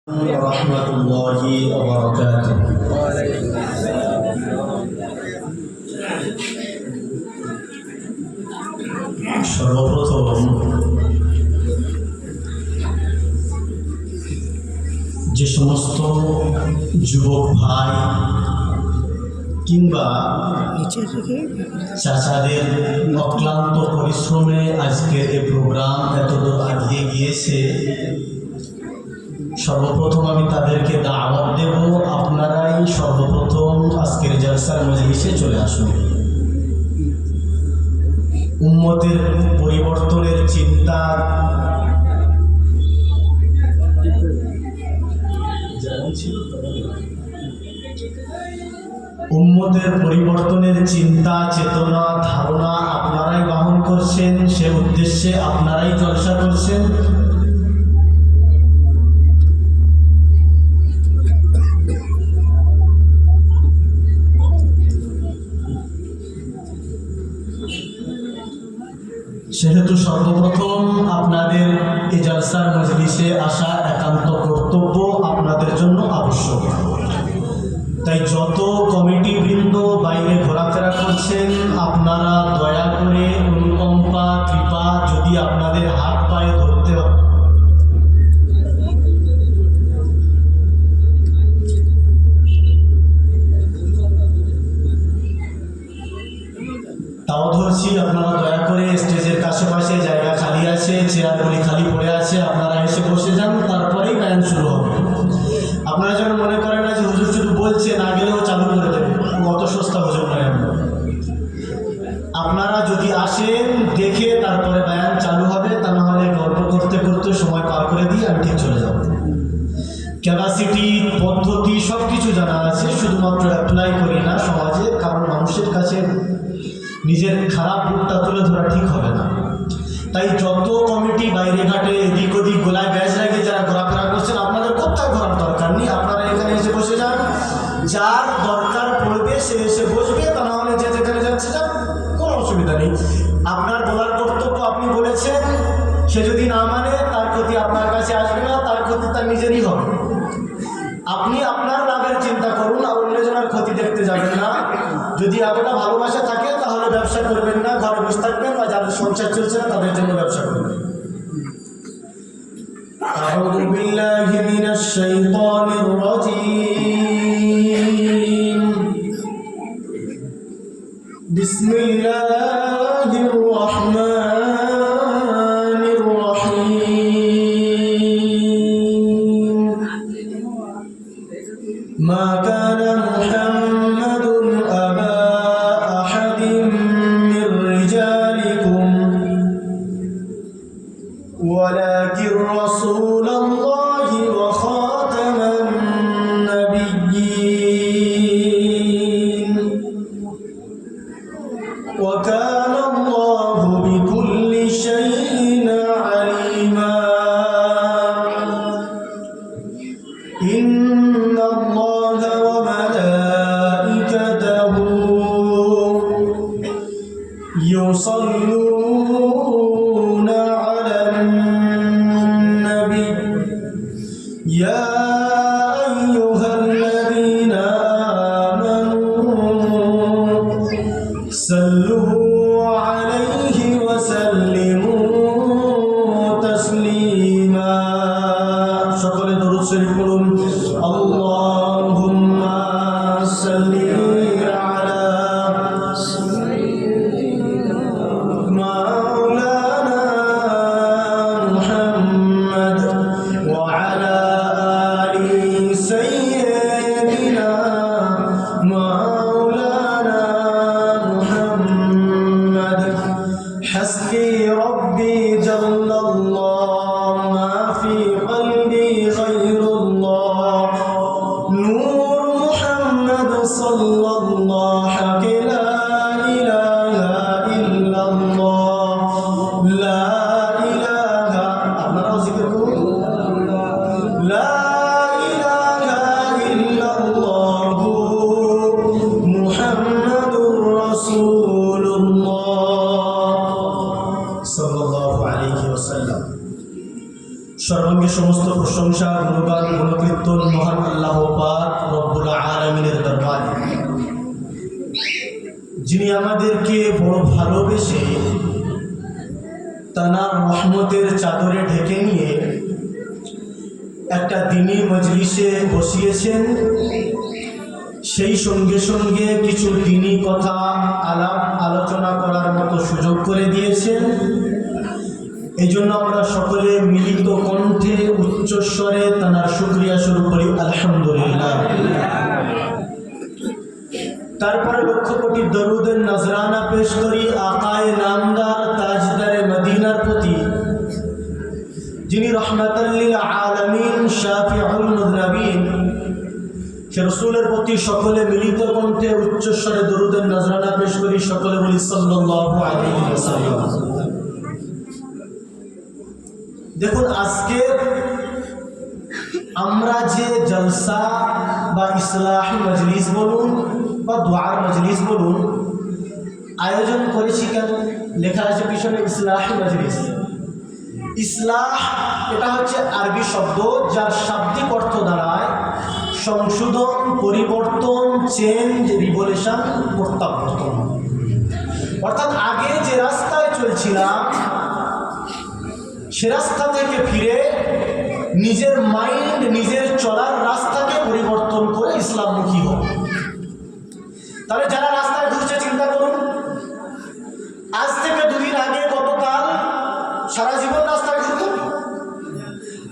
রহমতুল্লাহি ওয়া বারাকাতুহু। সর্বপ্রথম যে সমস্ত যুবক ভাই কিংবা চাচাদের অক্লান্ত পরিশ্রমে আজকের এই প্রোগ্রাম এতদূর এগিয়ে গিয়েছে, সর্বপ্রথম আমি তাদেরকে দাওয়াত দেব, আপনারাই সর্বপ্রথম আজকের জলসার মজলিসে চলে আসুন। উম্মতের পরিবর্তনের চিন্তা চেতনা ধারণা আপনারাই বহন করছেন, সে উদ্দেশ্যে আপনারাই জলসা করছেন। সেহেতু সর্বপ্রথম আপনাদের এই জলসার মজলিসে আসা একান্ত কর্তব্য, আপনাদের জন্য আবশ্যক। তাই যত কমিটি বৃন্দ বাইরে ঘোরাফেরা করছেন, আপনারা দয়া করে অনুকম্পা কৃপা যদি আপনাদের হাত পায়ে ধরতে হয়, তাও ধরছি, আপনারা দয়া করে স্টেজের আশেপাশে জায়গা খালি আছে, চেয়ারগুলি খালি পড়ে আছে, আপনারা এসে বসে যান, তারপরেই গায়ন শুরু হবে। আপনারা যেন মনে করেন না যে হুজুর শুধু বলছে, না গেলেও চালু করে দেবে, অত সস্তা হুজুর নয়। আপনারা যদি আসেন দেখে তারপরে গায়ন চালু হবে, তা না হলে গল্প করতে করতে সময় পার করে দিয়ে আমি ঠিক চলে যাব। ক্যাপাসিটি পদ্ধতি সব কিছু জানা আছে, শুধুমাত্র অ্যাপ্লাই করি না সমাজে, কারণ মানুষের কাছে নিজের খারাপ রূপটা তুলে ধরা ঠিক হবে না। তাই যত কমিটি বাইরে ঘাটে এদিক ওদিক গোলায় ব্যাজ লাগে যারা ঘোরাফেরা করছেন, আপনাদের কোথাও ঘোরার দরকার নেই, আপনারা এখানে এসে বসে যান। যার দরকার পড়বে সে এসে বসবে, তা না হলে যে যেখানে যাচ্ছে যান, কোনো অসুবিধা নেই। আপনার বলার কর্তব্য আপনি বলেছেন, সে যদি না মানে তার ক্ষতি আপনার কাছে আসবে না, তার ক্ষতি তার নিজেরই হবে। আপনি আপনার লাভের চিন্তা করুন, আর অন্যজনের ক্ষতি দেখতে যাবেন না। যদি এতটা ভালোবাসা থাকে তাহলে ব্যবসা করবেন না, ঘরে বসে থাকবেন, বা যাদের সংসার চলছে না তাদের জন্য ব্যবসা করবেন। আউযু বিল্লাহি মিনাশ শাইতানির রাজীম। বিসমিল্লাহির রাহমানির রাহিম। মা কানা মুহাম্মাদুন আবা আহাদিন মির রিজালিকুম ওয়ালাকিন রাসূলুল্লাহি ওয়া খাতামান নাবিয়্যিন ওয়া কানা আল্লাহু বিকুল্লি শাইইন আলিমা। ইন্নাল্লাহা ওয়া মালাইকাতাহু ইউসাল্লুনা আলান নবী ইয়া আইয়ুহাল্লাযীনা আমানু সাল্লু আলাইহি ওয়া সাল্লিমু তাসলিমা। সকলে দরুদ শরীফ পড়ুন। আল্লাহুম্মা সাল্লি আলা মাওলানা মুহাম্মদ ওয়া আলা আলি সাইয়্যিদিনা মাওলানা মুহাম্মদ। হাসবি রব্বি জাল্লাল্লাহ মা ফি কলবি গায়রুল্লাহ নূর মুহাম্মদ সাল্লাল্লাহু লা ইলাহা ইল্লাল্লাহ লা ইলাহা। আপনারাও জিকির করুন, লা ইলাহা ইল্লাল্লাহ মুহাম্মাদুর রাসূলুল্লাহ সাল্লাল্লাহু আলাইহি ওয়াসাল্লাম। সর্বাঙ্গে সমস্ত প্রশংসা, গুণগান, সর্বকীর্তন মহান আল্লাহ পাক রব্বুল আলামিনের দরবারে, যিনি আমাদেরকে বড় ভালোবেসে তানার রহমতের চাদরে ঢেকে নিয়ে একটা দ্বীনি মজলিসে বসিয়েছেন। সেই সঙ্গে সঙ্গে কিছু দ্বীনি কথা আলাপ আলোচনা করার মতো সুযোগ করে দিয়েছেন। এই জন্য আমরা সকলে মিলিত কণ্ঠে উচ্চস্বরে তানার শুকরিয়া শুরু করি, আলহামদুলিল্লাহ। তারপরে লক্ষ কোটি দরুদের নজরানা পেশ করি আকায়ে নামদার তাজদারে মদিনার প্রতি, যিনি রহমাতাল লিল আলামিন শাফিউল মুযনিবিন, সে রাসূলের প্রতি সকলে মিলিত কণ্ঠে উচ্চস্বরে দরুদের নজরানা পেশ করি। সকলে বলি সাল্লাল্লাহু আলাইহি ওয়াসাল্লাম। দেখুন, আজকে আমরা যে জলসা বা ইসলাহি মজলিস বলুন বা দোয়ার মজলিস বলুন আয়োজন করেছি কেন? লেখা আছে পিছনে ইসলাহি মজলিস। ইসলাহ এটা হচ্ছে আরবি শব্দ, যার শাব্দিক অর্থ দাঁড়ায় সংশোধন, পরিবর্তন, চেঞ্জ, রিভলিউশন, প্রত্যাবর্তন। অর্থাৎ আগে যে রাস্তায় চলছিলাম সে রাস্তা থেকে ফিরে নিজের মাইন্ড, নিজের চলার রাস্তাকে পরিবর্তন করে ইসলামমুখী হোক। তাহলে যারা রাস্তায় ঘুরছে চিন্তা করুন, আজ থেকে দুদিন আগে গতকাল সারা জীবন রাস্তায় ঘুরত,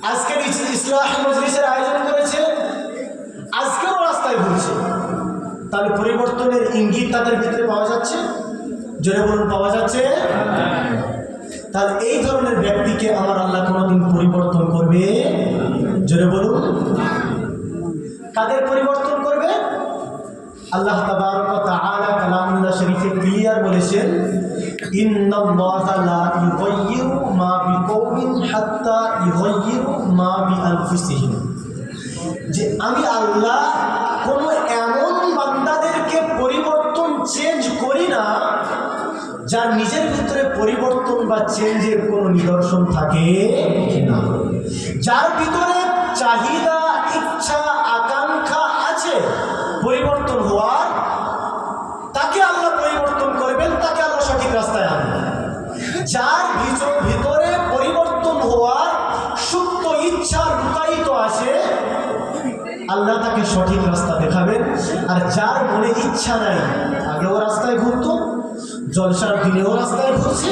আজকে ইসলাহি মজলিসের আয়োজন করেছে, আজকেও রাস্তায় ঘুরছে। তাহলে পরিবর্তনের ইঙ্গিত তাদের ভিতরে পাওয়া যাচ্ছে? জোরে বলুন, পাওয়া যাচ্ছে? তাহলে এই ধরনের ব্যক্তিকে আমার আল্লাহ কোনোদিন পরিবর্তন করবে? জোরে বলুন, কাদের পরিবর্তন করবে? আল্লাহ তাবারক ওয়া তাআলা কালামুল্লাহ শরীফে ক্লিয়ার বলেছেন, ইন্নাল্লাহা লা ইউগাইয়িরু মা বিকওমিন হাত্তা ইউগাইয়িরু মা বিআনফুসিহিম, যে আমি আল্লাহ কোনো এমন বান্দাদেরকে পরিবর্তন, চেঞ্জ করি না যার নিজের ভিতরে পরিবর্তন বা চেঞ্জের কোনো নিদর্শন থাকে না। যার ভিতরে চাহিদা, ইচ্ছা, আকাঙ্ক্ষা আছে পরিবর্তন হওয়ার, তাকে আল্লাহ পরিবর্তন করবেন, তাকে আল্লাহ সঠিক রাস্তায় আনবেন। যার ভিতরে পরিবর্তন হওয়ার সুপ্ত ইচ্ছা লুকায়িত আছে, আল্লাহ তাকে সঠিক রাস্তা দেখাবেন। আর যার মনে ইচ্ছা নাই, আগেও রাস্তায় ঘুরতো, জলসার দিনেও রাস্তায় ঘুরছে,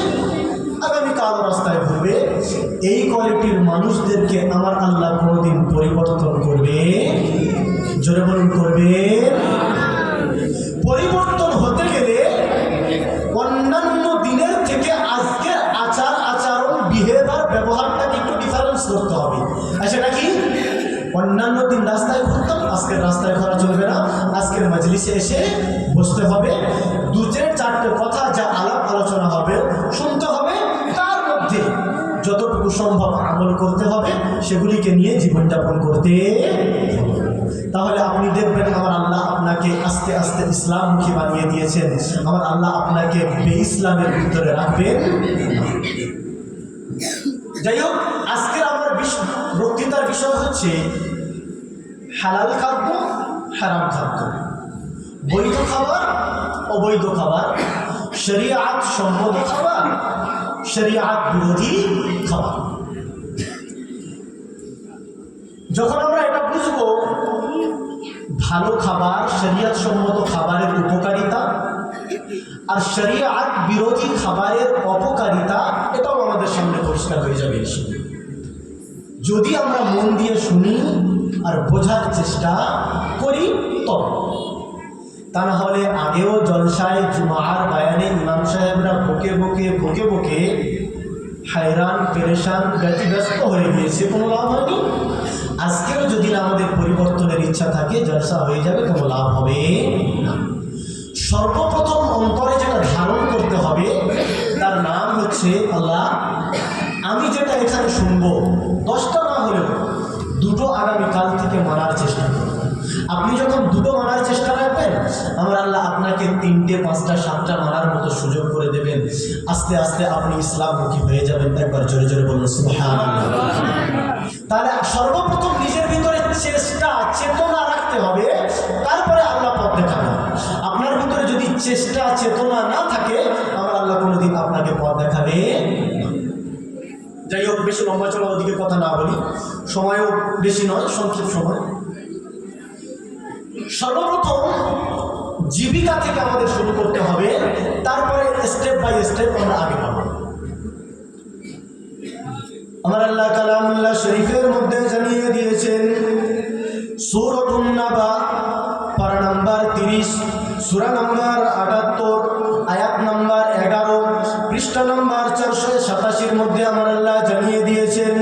আগামীকালও রাস্তায় ঘুরবে, এই কোয়ালিটির মানুষদেরকে আমার আল্লাহ কোনোদিন পরিবর্তন করবে? জোরে বলুন, করবে? পরিবর্তন হতে গেলে অন্যান্য দিনের থেকে আজকের আচার আচরণ, বিহেভিয়ার, ব্যবহারটাকে একটু ডিফারেন্স করতে হবে। আর সেটা কি? অন্যান্য দিন রাস্তায় ঘুরতাম, আজকের রাস্তায় ঘোরা চলবে না, আজকের মজলিসে এসে বসতে হবে, চারটে কথা যা আলাপ আলোচনা হবে শুনতে হবে, তার মধ্যে যতটুকু সম্ভব আমল করতে হবে, সেগুলিকে নিয়ে জীবনযাপন করতে হবে। তাহলে আপনি দেখবেন আমার আল্লাহ আপনাকে আস্তে আস্তে ইসলামমুখী বানিয়ে দিয়েছেন। আমার আল্লাহ আপনাকে বে-ইসলামের ভিতরে রাখবেন। যাই হোক, আজকের আমার বক্তৃতার বিষয় হচ্ছে হালাল খাদ্য, হারাম খাদ্য, বৈধ খাবার, অবৈধ খাবার, শরিয়াত সম্মত খাবার, শরিয়াত বিরোধী খাবার। যখন আমরা এটা বুঝবো, ভালো খাবার, শরিয়াত সম্মত খাবারের উপকারিতা আর শরিয়াত বিরোধী খাবারের অপকারিতা, এটাও আমাদের সামনে পরিষ্কার হয়ে যাবে যদি আমরা মন দিয়ে শুনি আর বোঝার চেষ্টা করি। তবে তা না হলে আগেও জলসায়, জুমার বায়ানে ইমাম সাহেবরা বকে বকে হায়রান, পেরেশান, ব্যতিব্যস্ত হয়ে গিয়েছে, কোনো লাভ হয়নি। আজকেও যদি আমাদের পরিবর্তনের ইচ্ছা থাকে, জলসা হয়ে যাবে, কোনো লাভ হবে না। সর্বপ্রথম অন্তরে যেটা ধারণ করতে হবে তার নাম হচ্ছে আল্লাহ, আমি যেটা এখানে শুনবো 10টা না হলেও 2টো আগামীকাল থেকে মানার চেষ্টা করব। আপনি যখন 2টো মানার চেষ্টা রাখবেন, আমার আল্লাহ আপনাকে 3টে, 5টা, 7টা মানার মতো সুযোগ করে দেবেন। আস্তে আস্তে আপনি ইসলামমুখী হয়ে যাবেন। একবার জোরে জোরে বলুন সুবহানাল্লাহ। তাহলে সর্বপ্রথম নিজের ভিতরে চেষ্টা চেতনা রাখতে হবে, তারপরে আল্লাহ পথ দেখাবে। আপনার ভিতরে যদি চেষ্টা চেতনা না থাকে, আমার আল্লাহ কোনোদিন আপনাকে পথ দেখাবে। যাই হোক, বেশি লম্বা চলা ওদিকে কথা না বলি, সময়ও বেশি নয়, সংক্ষিপ্ত সময়। সর্বপ্রথম জীবিকা থেকে আমাদের শুরু করতে হবে, তারপরে স্টেপ বাই স্টেপ আমরা আগে পাবো। আমার আল্লাহ কালামুল্লাহ শরীফের মধ্যে জানিয়ে দিয়েছেন, সূরাতুন নাবা পারা নাম্বার 30, সূরা নাম্বার 78, আয়াত নাম্বার 11, পৃষ্ঠা নাম্বার 487 মধ্যে আমার আল্লাহ জানিয়ে দিয়েছেন,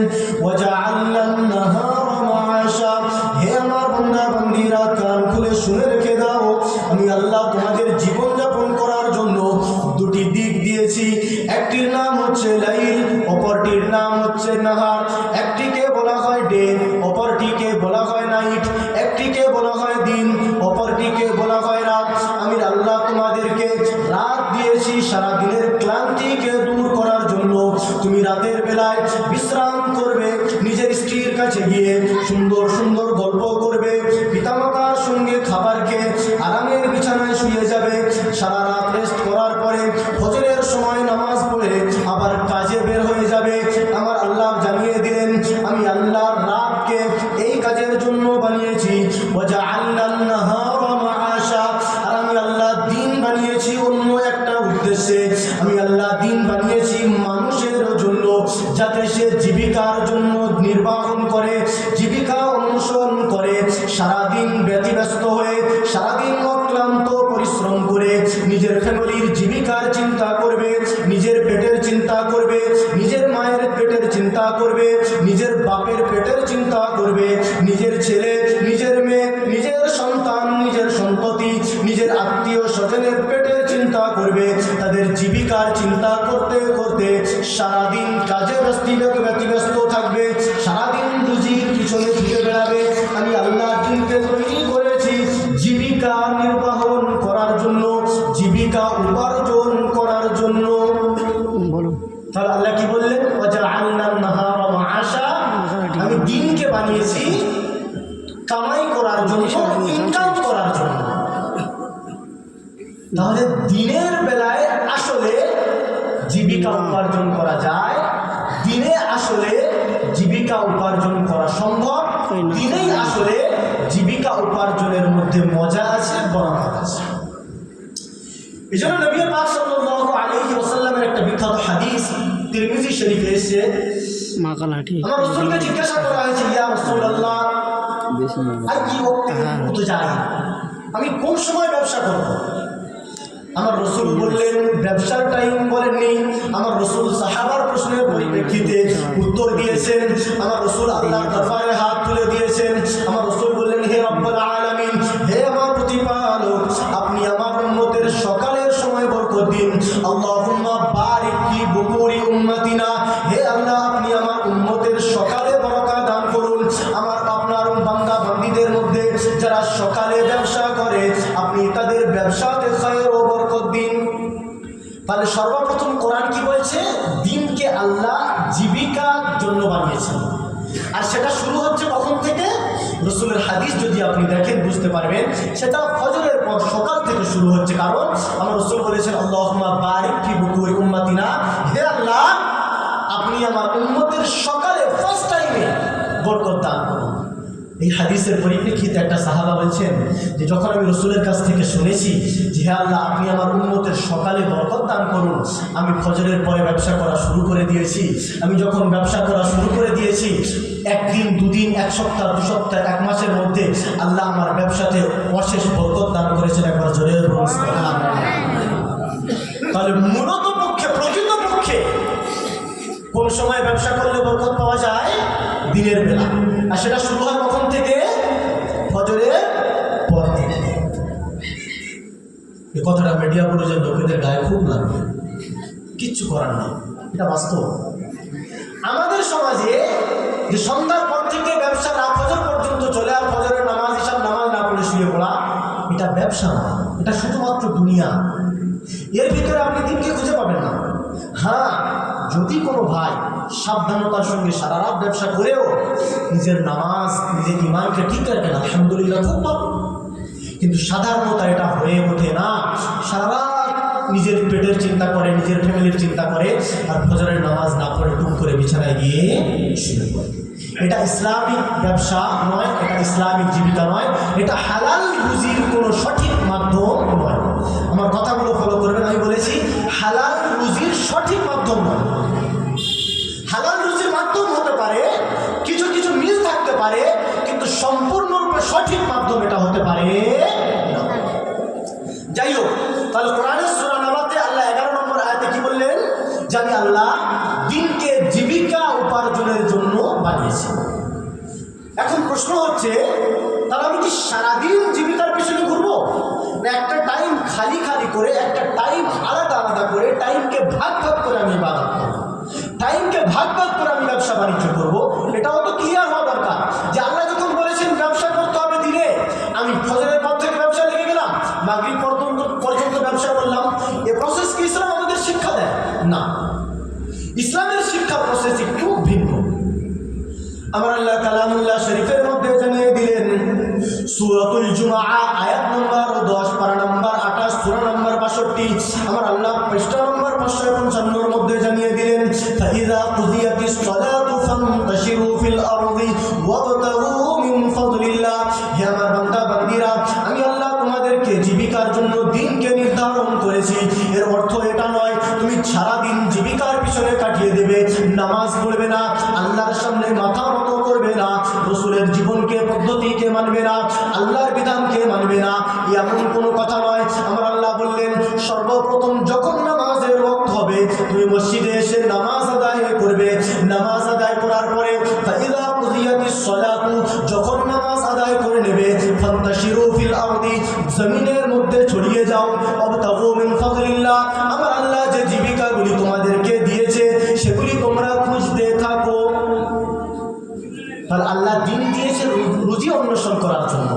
ওয়াজআলনান নাহারা মাআশা। হে আমার বান্দা বান্দীরা, কান খুলে শুনে রেখে দাও, আমি আল্লাহ তোমাদের জীবনযাপন করার জন্য দুটি দিক দিয়েছি। একটির নাম হচ্ছে লাইল, অপরটির নাম হচ্ছে নাহার। একটিকে বলা হয় ডে, অপরটিকে বলা হয় নাইট। একটিকে বলা হয় দিন, অপরটিকে বলা হয় রাত। আমি আল্লাহ তোমাদেরকে রাত দিয়েছি সারা দিনের ক্লান্তিকে দূর করার জন্য। তুমি রাতের বেলায় বিশ্রাম করবে, নিজের স্ত্রীর কাছে গিয়ে সুন্দর সুন্দর গল্প করবে, পিতামাতার সঙ্গে খাবার খেয়ে আরামের বিছানায় শুয়ে যাবে। সারা রাত রেস্ট করার পরে ফজরের সময় নামাজ পড়ে আবার কাজে বের হয়ে যাবে। আমার আল্লাহ জানিয়ে দিলেন, আমি আল্লাহ রাতকে এই কাজের জন্য বানিয়েছি। ওয়াজআলনান নাহারা মাআশা। আর আমি আল্লাহ দিন বানিয়েছি অন্য একটা উদ্দেশ্যে। আমি আল্লাহ দিন বানিয়েছি মানুষের জন্য, যাতে সে জীবিকার জন্য নির্বাহন করে, জীবিকা অনুসরণ করে, সারাদিন ব্যতিব্যস্ত হয়ে, সারাদিন অক্লান্ত পরিশ্রম করে নিজের ফ্যামিলির জীবিকার চিন্তা করবে, নিজের পেটের চিন্তা করবে, নিজের মায়ের পেটের চিন্তা করবে, নিজের বাপের পেটের চিন্তা করবে, নিজের ছেলে, নিজের মেয়ে, নিজের সন্তান, নিজের সন্ততি, নিজের আত্মীয় স্বজনের পেটের চিন্তা করবে। তাদের জীবিকার চিন্তা করতে করতে সারাদিন কাজে ব্যতিব্যস্ত থাকবে, সারাদিন রুজির পিছনে ছুটে বেড়াবে। আমি আল্লাহ দিনকে তৈরি করেছি জীবিকা নির্বাহন করার জন্য, জীবিকা উপার্জন করার জন্য। তাহলে আল্লাহ কি বললেন? ওয়াজআলনান নাহারা মাআশা। আমি দিনকে বানিয়েছি কামাই করার জন্য, ইনকাম করার জন্য। তাহলে দিনের বেলায় আসলে জীবিকা উপার্জন করা যায়, দিনে আসলে জীবিকা উপার্জন করা সম্ভব, দিনেই আসলে জীবিকা উপার্জনের মধ্যে মজা আছে, বরকত আছে। এই জন্য নবী পাক সাল্লাল্লাহু আলাইহি ওয়াসাল্লামের একটা বিখ্যাত হাদিস তিরমিজি শরীফে এসেছে। আমার রাসূলকে জিজ্ঞাসা করা হয়েছে, ইয়া রাসূলুল্লাহ, আমি কোন সময় ব্যবসা করব? আমার রসুল বললেন, ব্যবসার টাইম বলেননি। আমার রসুল সাহাবার প্রশ্নের পরিপ্রেক্ষিতে উত্তর দিয়েছেন। আমার রসুল আল্লাহর দরবারে হাত তুলে দিয়েছেন। আমার রসুল বললেন, হে রব্বুল আলামিন, হে আমার প্রতিপালক, আপনি আমার উম্মতের সকালের সময় বরকত দিন। আল্লাহুম্মা বারিক ফি বুকুরি উম্মতিনা। হে আল্লাহ, আপনি আমার উম্মতের সকালে বরকত দান করুন। আপনার বান্দা বান্দীদের মধ্যে যারা সকালে ব্যবসা করে, আপনি তাদের ব্যবসাতে খায়র ও বরকত দিন। তাহলে সর্বপ্রথম কোরআন কি বলছে? দিনকে আল্লাহ জীবিকার জন্য বানিয়েছেন। আর সেটা শুরু হচ্ছে কখন থেকে? রসুলের হাদিস যদি আপনি দেখেন বুঝতে পারবেন, সেটা ফজরের পর সকাল থেকে শুরু হচ্ছে। কারণ আমার রসুল বলেছেন, আল্লাহুম্মা বারিক ফি বুকুরি উম্মতিনা। হে আল্লাহ, আপনি আমার উম্মতের সকালে ফার্স্ট টাইমে বরকত দান করুন। এই হাদিসের পরিপ্রেক্ষিতে একটা সাহাবা বলছেন যে, যখন আমি রসুলের কাছ থেকে শুনেছি যে হে আল্লাহ, আপনি আমার উম্মতের সকালে বরকত দান করুন, আমি ফজরের পরে ব্যবসা করা শুরু করে দিয়েছি। আমি যখন ব্যবসা করা শুরু করে দিয়েছি, একদিন, দুদিন, এক সপ্তাহ, 2 সপ্তাহ, 1 মাসের মধ্যে আল্লাহ আমার ব্যবসাতে অশেষ বরকত দান করেছেন। একবার জোরে বলুন সুবহানাল্লাহ। তাহলে মূলত পক্ষে, প্রকৃত পক্ষে কোন সময় ব্যবসা করলে বরকত পাওয়া যায়? দিনের বেলা। আর সেটা শুরু হয় কখন থেকে? ফজরের পর থেকে। এই কথাটা মিডিয়া পুরুষের লোকেদের গায়ে খুব লাগবে, কিচ্ছু করার নেই, এটা বাস্তব। আমাদের সমাজে যে সন্ধ্যার পর থেকে ব্যবসা না ফজর পর্যন্ত চলে, আর ফজরের নামাজ, ইশার নামাজ না পড়ে শুয়ে পড়া, এটা ব্যবসা না, এটা শুধুমাত্র দুনিয়া। এর ভিতরে আপনি দিনকে খুঁজে পাবেন না। হ্যাঁ, যদি কোনো ভাই সাবধানতার সঙ্গে সারা রাত ব্যবসা করেও নিজের নামাজ, নিজের ইমানকে ঠিক রাখেন, আলহামদুলিল্লাহ, খুব ভালো। কিন্তু সাধারণত এটা হয়ে ওঠে না। সারা রাত নিজের পেটের চিন্তা করে, নিজের ফ্যামিলির চিন্তা করে, আর ফজরের নামাজ না পড়ে টুক করে বিছানায় গিয়ে শুয়ে পড়ে। এটা ইসলামিক ব্যবসা নয়, এটা ইসলামিক জীবিকা নয়, এটা হালাল রুজির কোনো সঠিক মাধ্যম নয়। আমার কথাগুলো ফলো করবেন, আমি বলেছি হালাল রুজির সঠিক মাধ্যম নয়। হালাল রুজির মাধ্যম হতে পারে, কিছু কিছু মিল থাকতে পারে, কিন্তু সম্পূর্ণরূপে সঠিক মাধ্যম এটা হতে পারে না। যাই হোক, তাহলে কোরআনের সূরা নাবাতে আল্লাহ 11 নম্বর আয়াতে কি বললেন? যে আমি আল্লাহ দিনকে জীবিকা উপার্জনের জন্য বানিয়েছি। এখন প্রশ্ন হচ্ছে, তাহলে আমি কি সারাদিন জীবিকার পিছনে ঘুরবো, না একটা টাইম খালি খালি করে, একটা টাইম আলাদা আলাদা করে, টাইমকে ভাগ ভাগ করে আমি ইবাদত করব, টাইমকে ভাগ ভাগ করে আমি ব্যবসা বাণিজ্য করবো? এটাও তো ক্লিয়ার হওয়া দরকার যে আল্লাহ যখন বলেছেন ব্যবসা করতে হবে দিনে, আমি ফজরের পর থেকে ব্যবসা লেগে গেলাম, মাগরিব পর্যন্ত ব্যবসা করলাম, এ প্রসেস কি ইসলাম আমাদের শিক্ষা দেয়? না, ইসলামের শিক্ষা প্রসেস একটু ভিন্ন। আমার আল্লাহ কালামুল্লাহ শরীফের মধ্যে জানিয়ে দিলেন, সূরাতুল জুমআ আয়াত নম্বর 10, পারা নম্বর 28, সূরা নম্বর 62, আমার আল্লাহ পৃষ্ঠা নম্বর 555 এর মধ্যে জানিয়ে দিলেন, ফাইযা কুদিয়াতিস সালাতু ফান্তাশিরু ফিল আরদি ওয়াবতাগু মিন ফাদলিল্লাহ। হে আমার বান্দা বান্দীরা, আমি আল্লাহ তোমাদেরকে জীবিকার জন্য দিনকে নির্ধারণ করেছি। এর অর্থ এটা নয় তুমি সারাদিন জীবিকার পিছনে কাটিয়ে দেবে, নামাজ পড়বে না, আল্লাহর সামনে মাথা নত করবে না, রাসূলের জীবনকে পদ্ধতিকে মানবে না, আল্লাহর বিধানকে মানবে না, এমন কোনো কথা নয়। আমার আল্লাহ বললেন, সর্বপ্রথম যখন নামাজের ওয়াক্ত হবে তুমি মসজিদে এসে নামাজ আদায় করবে। নামাজ আদায় করার পরে ফাইযা কুদিয়াতিস সালাতু, যখন নামাজ আদায় করে নেবে, ফান্তাশিরু ফিল আরদি, জমিনের মধ্যে ছড়িয়ে যাও, ওয়াবতাগু মিন ফাদলিল্লাহ, আমার আল্লাহ যে জীবিকাগুলি তোমাদেরকে দিয়েছে সেগুলি তোমরা খুঁজতে থাকো। তাহলে আল্লাহ দিন দিয়েছে রুজি অন্বেষণ করার জন্য,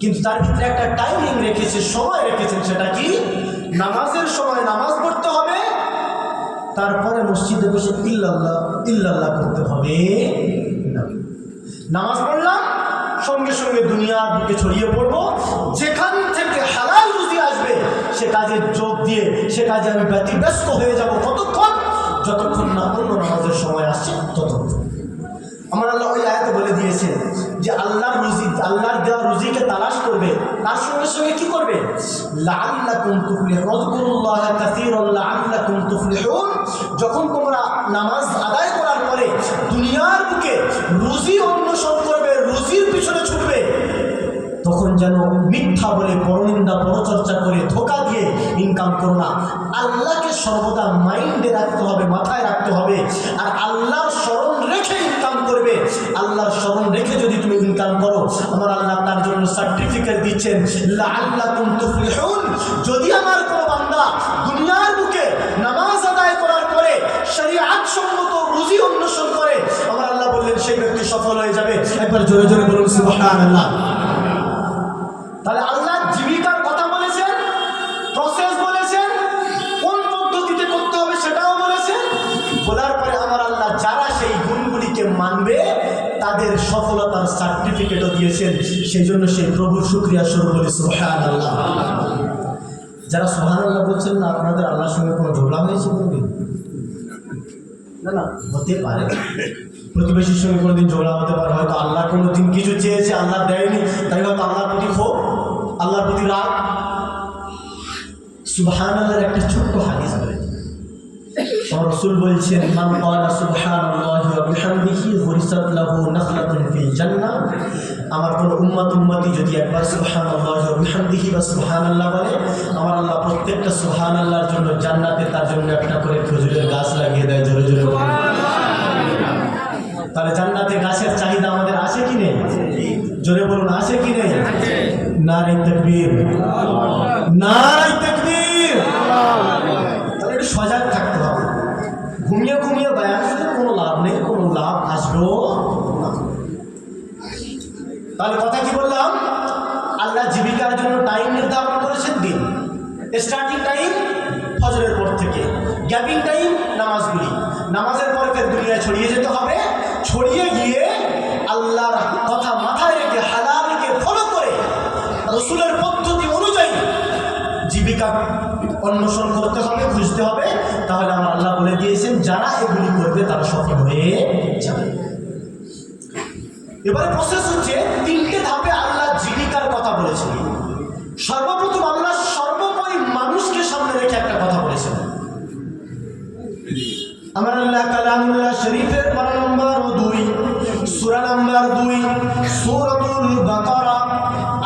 কিন্তু তার ভিতরে একটা টাইমিং রেখেছে, সময় রেখেছেন। সেটা কি? নামাজের সময় নামাজ পড়তে হবে, তারপরে মসজিদে বসে ইল্লাল্লাহ ইল্লাল্লাহ করতে হবে না। নামাজ পড়লাম, সঙ্গে সঙ্গে দুনিয়ার বুকে ছড়িয়ে পড়বো, যেখান থেকে হালাল রুজি আসবে সে কাজে যোগ দিয়ে সে কাজে আমি ব্যতিব্যস্ত হয়ে যাব। কতক্ষণ? যতক্ষণ না অন্য নামাজের সময় আসছে ততক্ষণ। আমার আল্লাহ ওই আয়াতে বলে দিয়েছে যে আল্লাহর রুজি, আল্লাহর দেওয়া রুজিকে তালাশ করবে, তার সঙ্গে সঙ্গে কি করবে? লাআল্লাকুম তুফলিহুন, ওয়াযকুরুল্লাহা কাসীরান লাআল্লাকুম তুফলিহুন। যখন তোমরা নামাজ আদায় করার পরে দুনিয়ার বুকে রুজি অন্বেষণ করবে, রুজির পিছনে ছুটবে, তখন যেন মিথ্যা বলে, পরনিন্দা পরচর্চা করে, ধোঁকা দিয়ে ইনকাম করো না। আল্লাহকে সর্বদা মাইন্ডে রাখতে হবে, মাথায় রাখতে হবে, আর আল্লাহর স্মরণ রেখে ইনকাম করবে। আল্লাহর স্মরণ রেখে যদি তুমি ইনকাম করো, আমার আল্লাহ তার জন্য সার্টিফিকেট দিচ্ছেন, লাআল্লাকুম তুফলিহুন। যদি আমার কোনো বান্দা দুনিয়ার বুকে নামাজ আদায় করার পরে শরীয়ত সম্মত রুজি অন্বেষণ করে, আমার আল্লাহ বললেন সেই ব্যক্তি সফল হয়ে যাবে। একবার জোরে জোরে বলুন সুবহানাল্লাহ। তাহলে আল্লাহ জীবিকার কথা বলেছেন, প্রসেস বলেছেন, কোন পদ্ধতিতে করতে হবে সেটাও বলেছেন। বলার পরে আমার আল্লাহ যারা সেই গুণগুলিকে মানবে তাদের সফলতার সার্টিফিকেটও দিয়েছেন। সেই জন্য সেই প্রভুর শুকরিয়া স্বরূপ বলি সুবহানাল্লাহ। যারা সুবহানাল্লাহ বলছেন না, আপনাদের আল্লাহর সঙ্গে কোনো ঝগড়া হয়েছে? না না, হতে পারে, প্রতিবেশীর সঙ্গে কোনোদিন ঝগড়া হতে পারে, হয়তো আল্লাহ কোনোদিন কিছু চেয়েছে আল্লাহ দেয়নি, তাই হয়তো আল্লাহর প্রতি ক্ষোভ, আল্লাহর প্রতি রাগ। সুবহানাল্লাহর একটা ছোট্ট হাদিস বলে, আমার রাসূল বলছেন, মান ক্বালা সুবহানাল্লাহি ওয়া বিহামদিহি গুরিসাত লাহু নাখলাতুন ফিল জান্নাহ। আমার কোন উম্মতি যদি একবার সুবহানাল্লাহি ওয়া বিহামদিহি বা সুবহানাল্লাহ বলে, আমার আল্লাহ প্রত্যেকটা সুবহানাল্লাহর জন্য জান্নাতে তার জন্য একটা করে খেজুরের গাছ লাগিয়ে দেয়। জোরে জোরে বলুন। তাহলে জান্নাতে গাছের চাহিদা আমাদের আছে কি নেই? জোরে বলুন, আছে কি নেই? নারে তাকবীর, নারে তাকবীর। তাহলে একটু সজাগ থাকতে হবে। ঘুমিয়ে ঘুমিয়ে বয়ান শুনে কোনো লাভ নেই, কোনো লাভ আসবেও না। তাহলে কথা কি বললাম? আল্লাহ জীবিকার জন্য টাইম নির্ধারণ করেছেন দিন। স্টার্টিং টাইম ফজরের পর থেকে, গ্যাপিং টাইম নামাজগুলি, নামাজের পরে ফের দুনিয়ায় ছড়িয়ে যেতে হবে, ছড়িয়ে গিয়ে আল্লাহর কথা মাথায় রেখে হালালকে ফলো করে রসুলের পদ্ধতি অনুযায়ী জীবিকা অন্বেষণ করতে হবে, খুঁজতে হবে। তাহলে আমার আল্লাহ বলে দিয়েছেন যারা এগুলি করবে তারা সফল হয়ে যাবে। এবারে প্রসেস হচ্ছে তিনটে ধাপে আল্লাহ জীবিকার কথা বলেছেন। সর্বপ্রথম আল্লাহ সর্বোপরি মানুষকে সামনে রেখে একটা কথা বলেছেন। আমার আল্লাহ কালামুল্লাহ শরীফের পারা নম্বর 2, সূরা নম্বর 2, সূরাতুল বাকারা,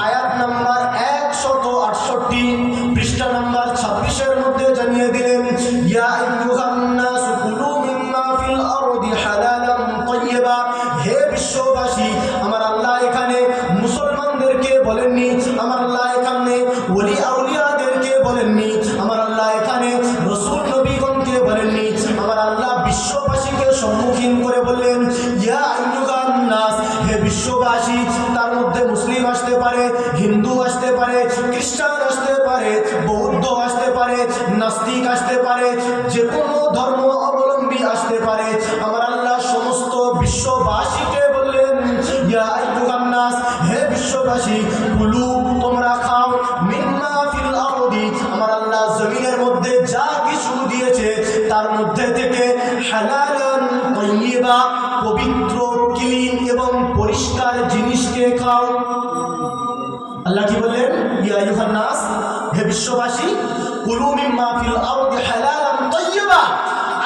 আয়াত নম্বর 168, পৃষ্ঠা নম্বর 26-এর মধ্যে জানিয়ে দিলেন, ইয়া আইয়ুহান নাস কুলু মিম্মা ফিল আরদি হালালান তাইয়্যিবা। হে বিশ্ববাসী, আমার আল্লাহ এখানে মুসলমানদেরকে বলেননি, আমার আল্লাহ এখানে ওলি আউলিয়াদেরকে বলেননি, আমার আল্লাহ এখানে রাসূল নবীগণকে বলেননি, আমার আল্লাহ বিশ্ববাসীকে সম্মুখীন করে বললেন ইয়া আইয়ুহান নাস, হে বিশ্ববাসী। তার মধ্যে মুসলিম আসতে পারে, হিন্দু আসতে পারে, খ্রিস্টান আসতে পারে, বৌদ্ধ আসতে পারে, নাস্তিক আসতে পারে, যে কোনো ধর্ম অবলম্বী আসতে পারে। আমার আল্লাহ সমস্ত বিশ্ববাসীকে বললেন ইয়া আইয়ুহান নাস, হে বিশ্ববাসী, কুলু তোমরা খাও, মিম্মা ফিল আরদি, আমার আল্লাহ জমিনের মধ্যে যা কিছু দিয়েছে তার মধ্যে থেকে হালালান তাইয়্যিবা, পবিত্র, ক্লিন এবং পরিষ্কার জিনিসকে খাও। আল্লাহ কি বললেন? ইয়া আইয়ুহান নাস, হে বিশ্ববাসী, কুলু মিম্মা ফিল আরদি হালালান তাইয়্যিবা,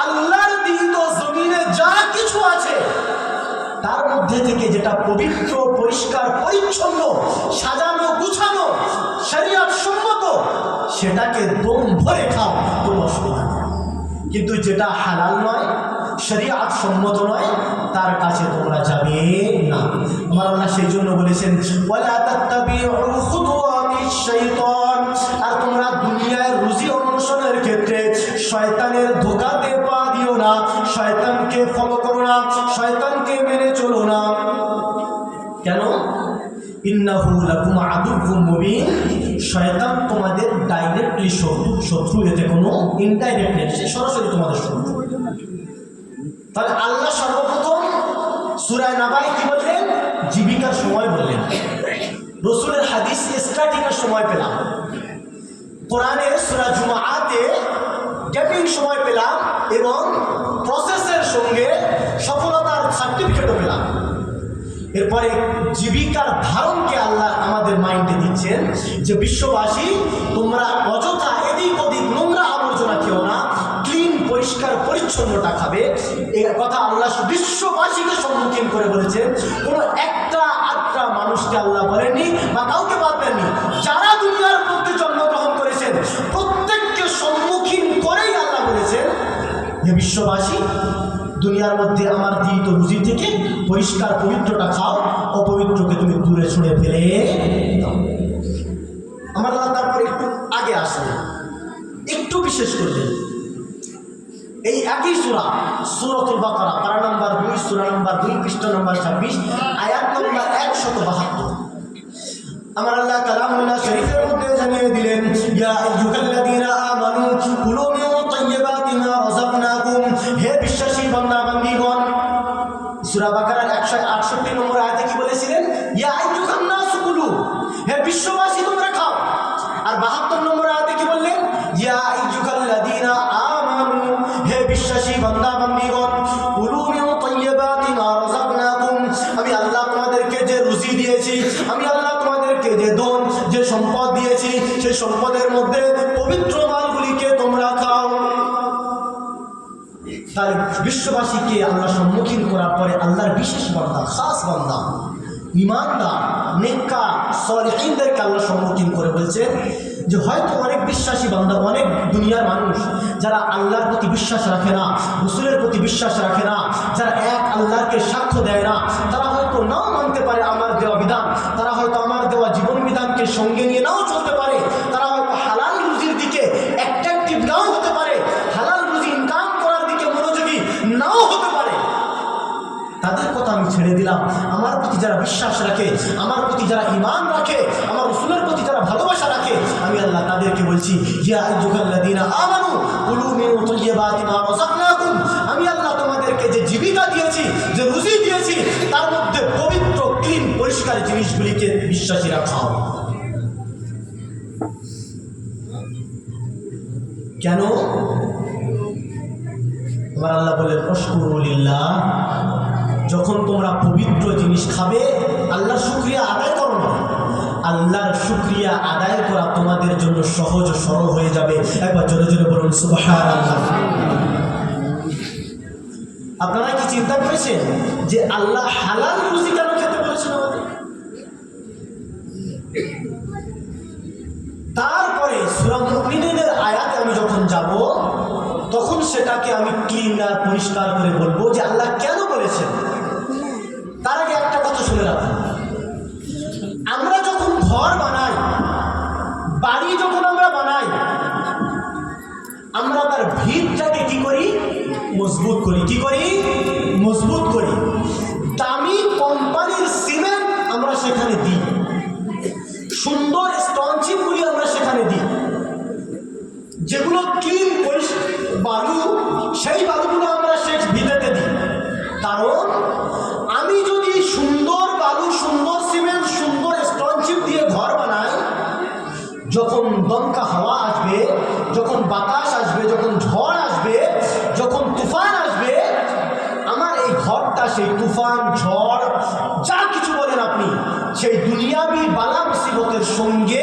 আল্লাহর দিত জমিনে যা কিছু আছে তার মধ্যে থেকে যেটা পবিত্র, পরিষ্কার, পরিচ্ছন্ন, সাজানো গুছানো, শরীয়ত সম্মত, সেটাকে দম ভরে খাও, কোনো অসুবিধা নেই। কিন্তু যেটা হালাল নয়, শরীয়ত সম্মত নয়, তার কাছে তোমরা যাবে না। আমার আল্লাহ সেই জন্য বলেছেন ওয়ালা তাত্তাবিউ খুতুওয়াতিশ শাইতান, আর তোমরা দুনিয়ায় রুজি অন্বেষণের ক্ষেত্রে শয়তানের ধোঁকাতে পা দিও না, শয়তানকে ফলো করো না, শয়তানকে মেনে চলো না। কেন? ইন্নাহু লাকুম আদুউম মুবিন, শয়তান তোমাদের ডাইরেক্টলি শত্রু, এতে কোনো ইনডাইরেক্ট নেই, সে সরাসরি তোমাদের শত্রু। তাহলে আল্লাহ সর্বপ্রথম সূরা নাবায় কি বললেন? জীবিকার সময় বললেন। রসুলের হাদিস স্টার্টিংয়ের সময় পেলাম, কোরআনের সূরা জুমাআতে গ্যাপিং সময় পেলাম, এবং প্রসেসের সঙ্গে সফলতার সার্টিফিকেটও পেলাম। এরপরে জীবিকার ধারণকে আল্লাহ আমাদের মাইন্ডে দিচ্ছেন যে বিশ্ববাসী, তোমরা অযথা এদিক ওদিক নোংরা আবর্জনা খেও না, ক্লিন, পরিষ্কার, পরিচ্ছন্নতা খাবে। এই কথা আল্লাহ বিশ্ববাসীকে সম্মুখীন করে বলেছেন। কোনো একটা আটটা মানুষকে আল্লাহ বলেননি বা কাউকে বাদ দেননি। যারা দুনিয়ার মধ্যে জন্মগ্রহণ করেছেন প্রত্যেককে সম্মুখীন করেই আল্লাহ বলেছেন হে বিশ্ববাসী, দুনিয়ার মধ্যে আমার দিত রুজি থেকে পরিষ্কার পবিত্রটা খাও, অপবিত্রকে তুমি দূরে ছুঁড়ে ফেলে দাও। আমার আল্লাহ তারপর একটু আগে আসলেন, একটু বিশেষ করলেন। এই একই সূরা, সূরাতুল বাকারা, পারা নম্বর 2, সূরা নম্বর 2, পৃষ্ঠা নম্বর 26, আয়াত নম্বর 172। আমার আল্লাহ কালামুল্লাহ শরীফের মধ্যে জানিয়ে দিলেন ইয়া আইয়ুহাল্লাযীনা আমানু কুলু মিন তাইয়্যিবাতি মা রাযাকনাকুম, হে বিশ্বাসী বান্দা বান্দীগণ। সূরা বাকারার 168 নম্বর আয়াতে কি বলেছিলেন? ইয়া আইয়ুহান নাস কুলু, হে বিশ্ববাসী তোমরা খাও। আর 72 নম্বর আয়াতে কি বললেন? ইয়া আইয়ুহাল্লাযীনা আমানু, হে বিশ্বাসী বান্দা বান্দীগণ, কুলু মিন তাইয়্যিবাতি মা রাযাকনাকুম, আমি আল্লাহ তোমাদেরকে যে রুজি দিয়েছি, আমি আল্লাহ তোমাদেরকে যে ধন, যে সম্পদ দিয়েছি, সেই সম্পদের মধ্যে পবিত্র মালগুলিকে তোমরা খাও। তাহলে বিশ্ববাসীকে আল্লাহ সম্মুখীন করার পরে আল্লাহর বিশেষ বান্দা, খাস বান্দা, ইমানদার, নেককার, সালেহিনদেরকে আল্লাহ সম্মুখীন করে বলছে যে হয়তো অনেক বিশ্বাসী বান্দা, অনেক দুনিয়ার মানুষ যারা আল্লাহর প্রতি বিশ্বাস রাখে না, রাসূলের প্রতি বিশ্বাস রাখে না, যারা এক আল্লাহকে সাক্ষ্য দেয় না, তারা হয়তো নাও মানতে পারে আমার দেওয়া বিধান, তারা হয়তো আমার দেওয়া জীবন বিধানকে সঙ্গে নিয়ে নাও চলতে পারে, তারা হয়তো হালাল রুজির দিকে অ্যাট্রাকটিভ নাও হতে পারে, হালাল রুজি ইনকাম করার দিকে মনোযোগী নাও হতে পারে। তাদের কথা আমি ছেড়ে দিলাম। আমার প্রতি যারা বিশ্বাস রাখে, আমার প্রতি যারা ঈমান রাখে, আমার রাসূলের প্রতি যারা ভালোবাসা রাখে, আমি আল্লাহ তাদেরকে বলছি ইয়া আইয়ুহাল্লাযীনা আমানু কুলু মিন তাইয়্যিবাতি মা রাযাকনাকুম, আমি আমি আল্লাহ তোমাদেরকে যে জীবিকা দিয়েছি, যে রুজি দিয়েছি, তার মধ্যে পবিত্র ক্লিন পরিষ্কার জিনিসগুলিকে বিশ্বাসীরা খাও। কেন? আমার আল্লাহ বলেন আশকুরুলিল্লাহ, যখন তোমরা পবিত্র জিনিস খাবে আল্লাহর শুকরিয়া আদায় করো না, আল্লাহর শুকরিয়া আদায় করা তোমাদের জন্য সহজ ও সরল হয়ে যাবে। একবার জোরে জোরে বলুন সুবহানাল্লাহ। আপনারা কি চিন্তা করেছেন যে আল্লাহ হালাল রুজি কেন খেতে বলেছেন আমাদের? তারপরে সূরা মুমিনের আয়াতে আমি যখন যাব তখন সেটাকে আমি ক্লিন আর পরিষ্কার করে বলবো যে আল্লাহ কেন বলেছেন। তার আগে একটা কথা শুনে রাখুন, আমরা যখন ঘর বানাই, বাড়ি যখন আমরা বানাই, আমরা তার ভিতটাকে কি করি? মজবুত করি। কি করি? মজবুত করি। দামি কোম্পানির সিমেন্ট আমরা সেখানে দিই, সুন্দর স্টনচিপগুলি আমরা সেখানে দিই, যেগুলো ক্লিন বালু, সেই বালুগুলো আমরা সেই ভিতরে দিই। কারণ আমি যদি সুন্দর বালু, সুন্দর সিমেন্ট, সুন্দর স্টনচিপ দিয়ে ঘর বানাই, যখন দমকা হাওয়া আসবে, যখন বাতাস আসবে, যখন ঝড় আসবে, যখন তুফান আসবে, আমার এই ঘরটা সেই তুফান, ঝড়, যা কিছু বলেন আপনি, সেই দুনিয়াবি বালা মুসিবতের সঙ্গে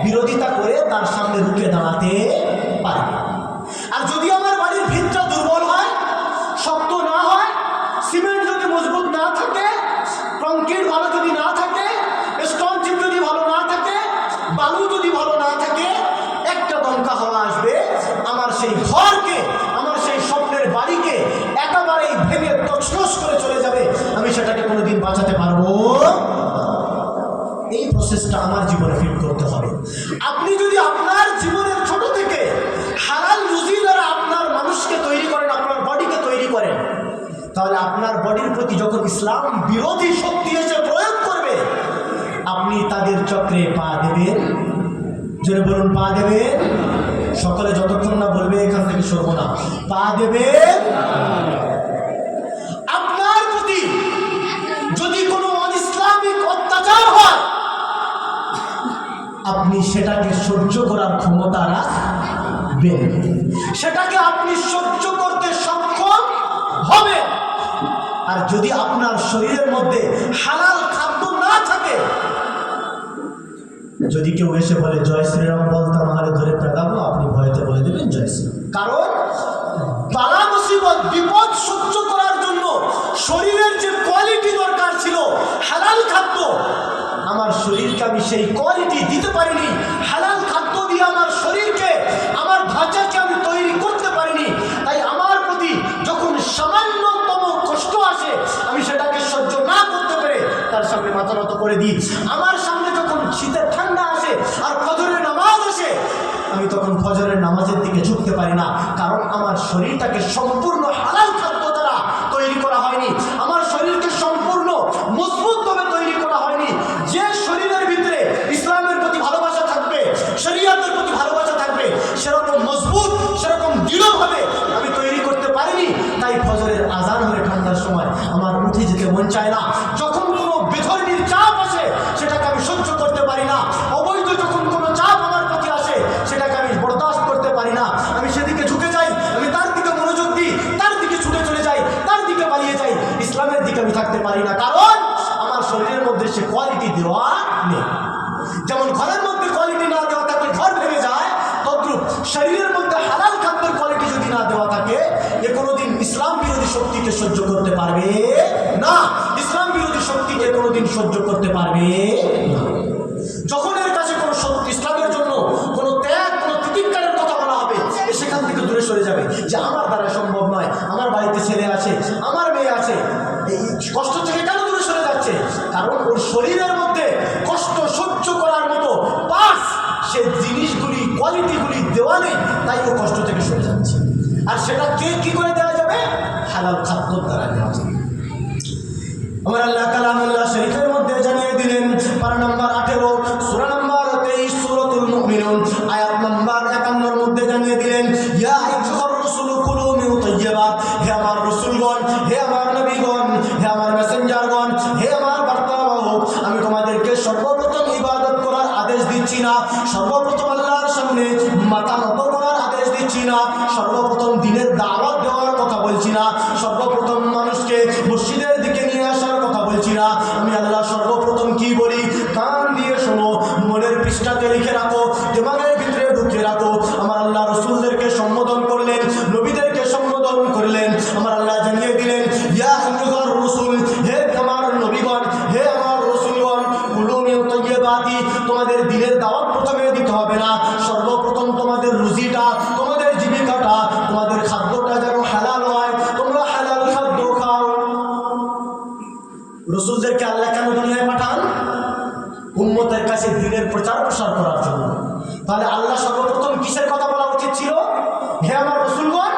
বিরোধিতা করে তার সামনে রুখে দাঁড়াতে পারে। আর যদি আমার বাড়ির ভিতটা দুর্বল হয়, শক্ত না হয়, সিমেন্ট যদি মজবুত না থাকে, কংক্রিট ভালো যদি না থাকে, স্টনচিপ যদি ভালো না থাকে, বালু যদি ভালো না থাকে, একটা দমকা হাওয়া আসবে, আমার সেই ঘরকে, আমার সেই স্বপ্নের বাড়িকে একেবারেই ভেঙে তছনছ করে চলে যাবে। আমি সেটাকে কোনোদিন বাঁচাতে পারবো? এই প্রসেসটা আমার জীবনে ফিট করতে হবে। আপনি যদি আপনার জীবনের ছোট থেকে হালাল রুজি দ্বারা আপনার মানুষকে তৈরি করেন, আপনার বডিকে তৈরি করেন, তাহলে আপনার বডির প্রতি যখন ইসলাম বিরোধী শক্তি এসে প্রয়োগ করবে, আপনি তাদের চক্রে পা দেবেন। জোরে বলুন, পা দেবেন। সকলে যতক্ষণ না বলবে এখান থেকে সরব না, পা দেবেন। আপনার প্রতি যদি কোনো অনিসলামিক অত্যাচার হয়, আপনি সেটাকে সহ্য করার ক্ষমতা রাখবেন, সেটাকে আপনি সহ্য করতে সক্ষম হবে। আর যদি আপনার শরীরের মধ্যে হালাল খাদ্য না থাকে, যদি কেউ এসে বলে জয় শ্রীরাম বলতে আমাদের ধরে পেদাবো, আপনি ভয়তে বলে দেবেন জয় শ্রীরাম। কারণ বালা মুসিবত, বিপদ সহ্য করার জন্য শরীরের যে কোয়ালিটি দরকার ছিল হালাল খাদ্য, আমার শরীরকে আমি সেই কোয়ালিটি দিতে পারিনি। হালাল খাদ্য দিয়ে আমার শরীরকে, আমার ধাঁচাকে আমি তৈরি করতে পারিনি। তাই আমার প্রতি যখন সামান্যতম কষ্ট আসে, আমি সেটাকে সহ্য না করতে পেরে তার সামনে মাথা নত করে দিই। আমার সামনে যখন শীতের ঠান্ডা আসে আর ফজরের নামাজ আসে, আমি তখন ফজরের নামাজের দিকে ঝুঁকতে পারি না। কারণ আমার শরীরটাকে সম্পূর্ণ হালাল খাদ্য দ্বারা তৈরি করা হয়নি, আমার শরীরকে সম্পূর্ণ মজবুতভাবে তৈরি করা হয়নি। যে শরীরের ভিতরে ইসলামের প্রতি ভালোবাসা থাকবে, শরীয়তের প্রতি ভালোবাসা থাকবে, সেরকম মজবুত, সেরকম দৃঢ়ভাবে আমি তৈরি করতে পারিনি। তাই ফজরের আজান হলে ঠান্ডার সময় আমার উঠে যেতে মন চায় না। যখন কোনো বেধর্মীর চাপ আসে, সেটাকে আমি সহ্য করতে পারি না। অবৈধ যখন কোনো চাপ আমার প্রতি আসে, সেটাকে আমি বরদাস্ত করতে পারি না। আমি সেদিকে ঝুঁকে যাই, আমি তার দিকে মনোযোগ দিই, তার দিকে ছুটে চলে যাই, তার দিকে পালিয়ে যাই। ইসলামের দিকে আমি থাকতে পারি না, কারণ আমার শরীরের মধ্যে সে কোয়ালিটি দেওয়া নেই। যেমন ঘরের মধ্যে কোয়ালিটি না দেওয়া থাকলে ঘর ভেঙে যায়, তদ্রূপ শরীরের মধ্যে হালাল খাদ্যের কোয়ালিটি যদি না দেওয়া থাকে, এ কোনোদিন ইসলাম বিরোধী শক্তিকে সহ্য করতে পারবে না। ইসলাম বিরোধী শক্তিকে কোনোদিন সহ্য করতে পারবে না। যখন এর কাছে কোনো ইসলামের জন্য কোনো ত্যাগ, কোনো তিতিক্ষারের কথা বলা হবে, সেখান থেকে দূরে সরে যাবে যে আমার দ্বারা সম্ভব নয়, আমার বাড়িতে ছেলে আছে, আমার মেয়ে আছে। এই কষ্ট থেকে কেন দূরে সরে যাচ্ছে? কারণ ওর শরীরের মধ্যে কষ্ট সহ্য করার মতো পাস সে জিনিসগুলি, কোয়ালিটিগুলি দেওয়া নেই, তাই ও কষ্ট থেকে সরে যাচ্ছে। আর সেটা কে কি করে দেওয়া যাবে? হালাল খাদ্যর দ্বারা দেওয়া যাবে। আমার আল্লাহ কালামুল্লাহ শরীফের মধ্যে জানিয়ে দিলেন, পারা নম্বর 18, সূরা নম্বর 23, সূরাতুল মুমিনুন, আয়াত নম্বর 51 এর মধ্যে জানিয়ে দিলেন, ইয়া আইয়ুহার রাসূলু কুলু মিন তাইয়্যিবাত, হে আমার দিচ্ছি না, সর্বপ্রথম আল্লাহর সামনে মাথা নত করার আদেশ দিচ্ছি না, সর্বপ্রথম দিনের দাওয়াত দেওয়ার কথা বলছি না, সর্বপ্রথম মানুষকে মসজিদের দিকে নিয়ে আসার কথা বলছি না। আমি আল্লাহ সর্বপ্রথম কি বলি, কান দিয়ে শোনো, মনের পৃষ্ঠাতে লিখে রাখো, দিমাগের ভিতরে ঢুকে রাখো। আমার আল্লাহ রসুলদেরকে সম্বোধন করলেন, নবীদেরকে সম্বোধন করলেন। আমার আল্লাহ জানিয়ে দিলেন, ইয়া আইয়ুহার রাসূল, হে আমার নবীগণ, হে আমার রাসূলগণ, কুলু মিন তাইয়্যিবাতি, তোমাদের দিনের দাওয়াত প্রথমে দিতে হবে না, সর্বপ্রথম তোমাদের রুজিটা, তোমাদের জীবিকাটা, তোমাদের খাদ্যটা যেন হালাল হয়, তোমরা হালাল খাদ্য খাও। রসুলদেরকে আল্লাহ কেন দুনিয়ায় পাঠান? উম্মতের কাছে দ্বীনের প্রচার প্রসার করার জন্য। তাহলে আল্লাহ সর্বপ্রথম কিসের কথা বলা উচিত ছিল? হে আমার রসুলগণ,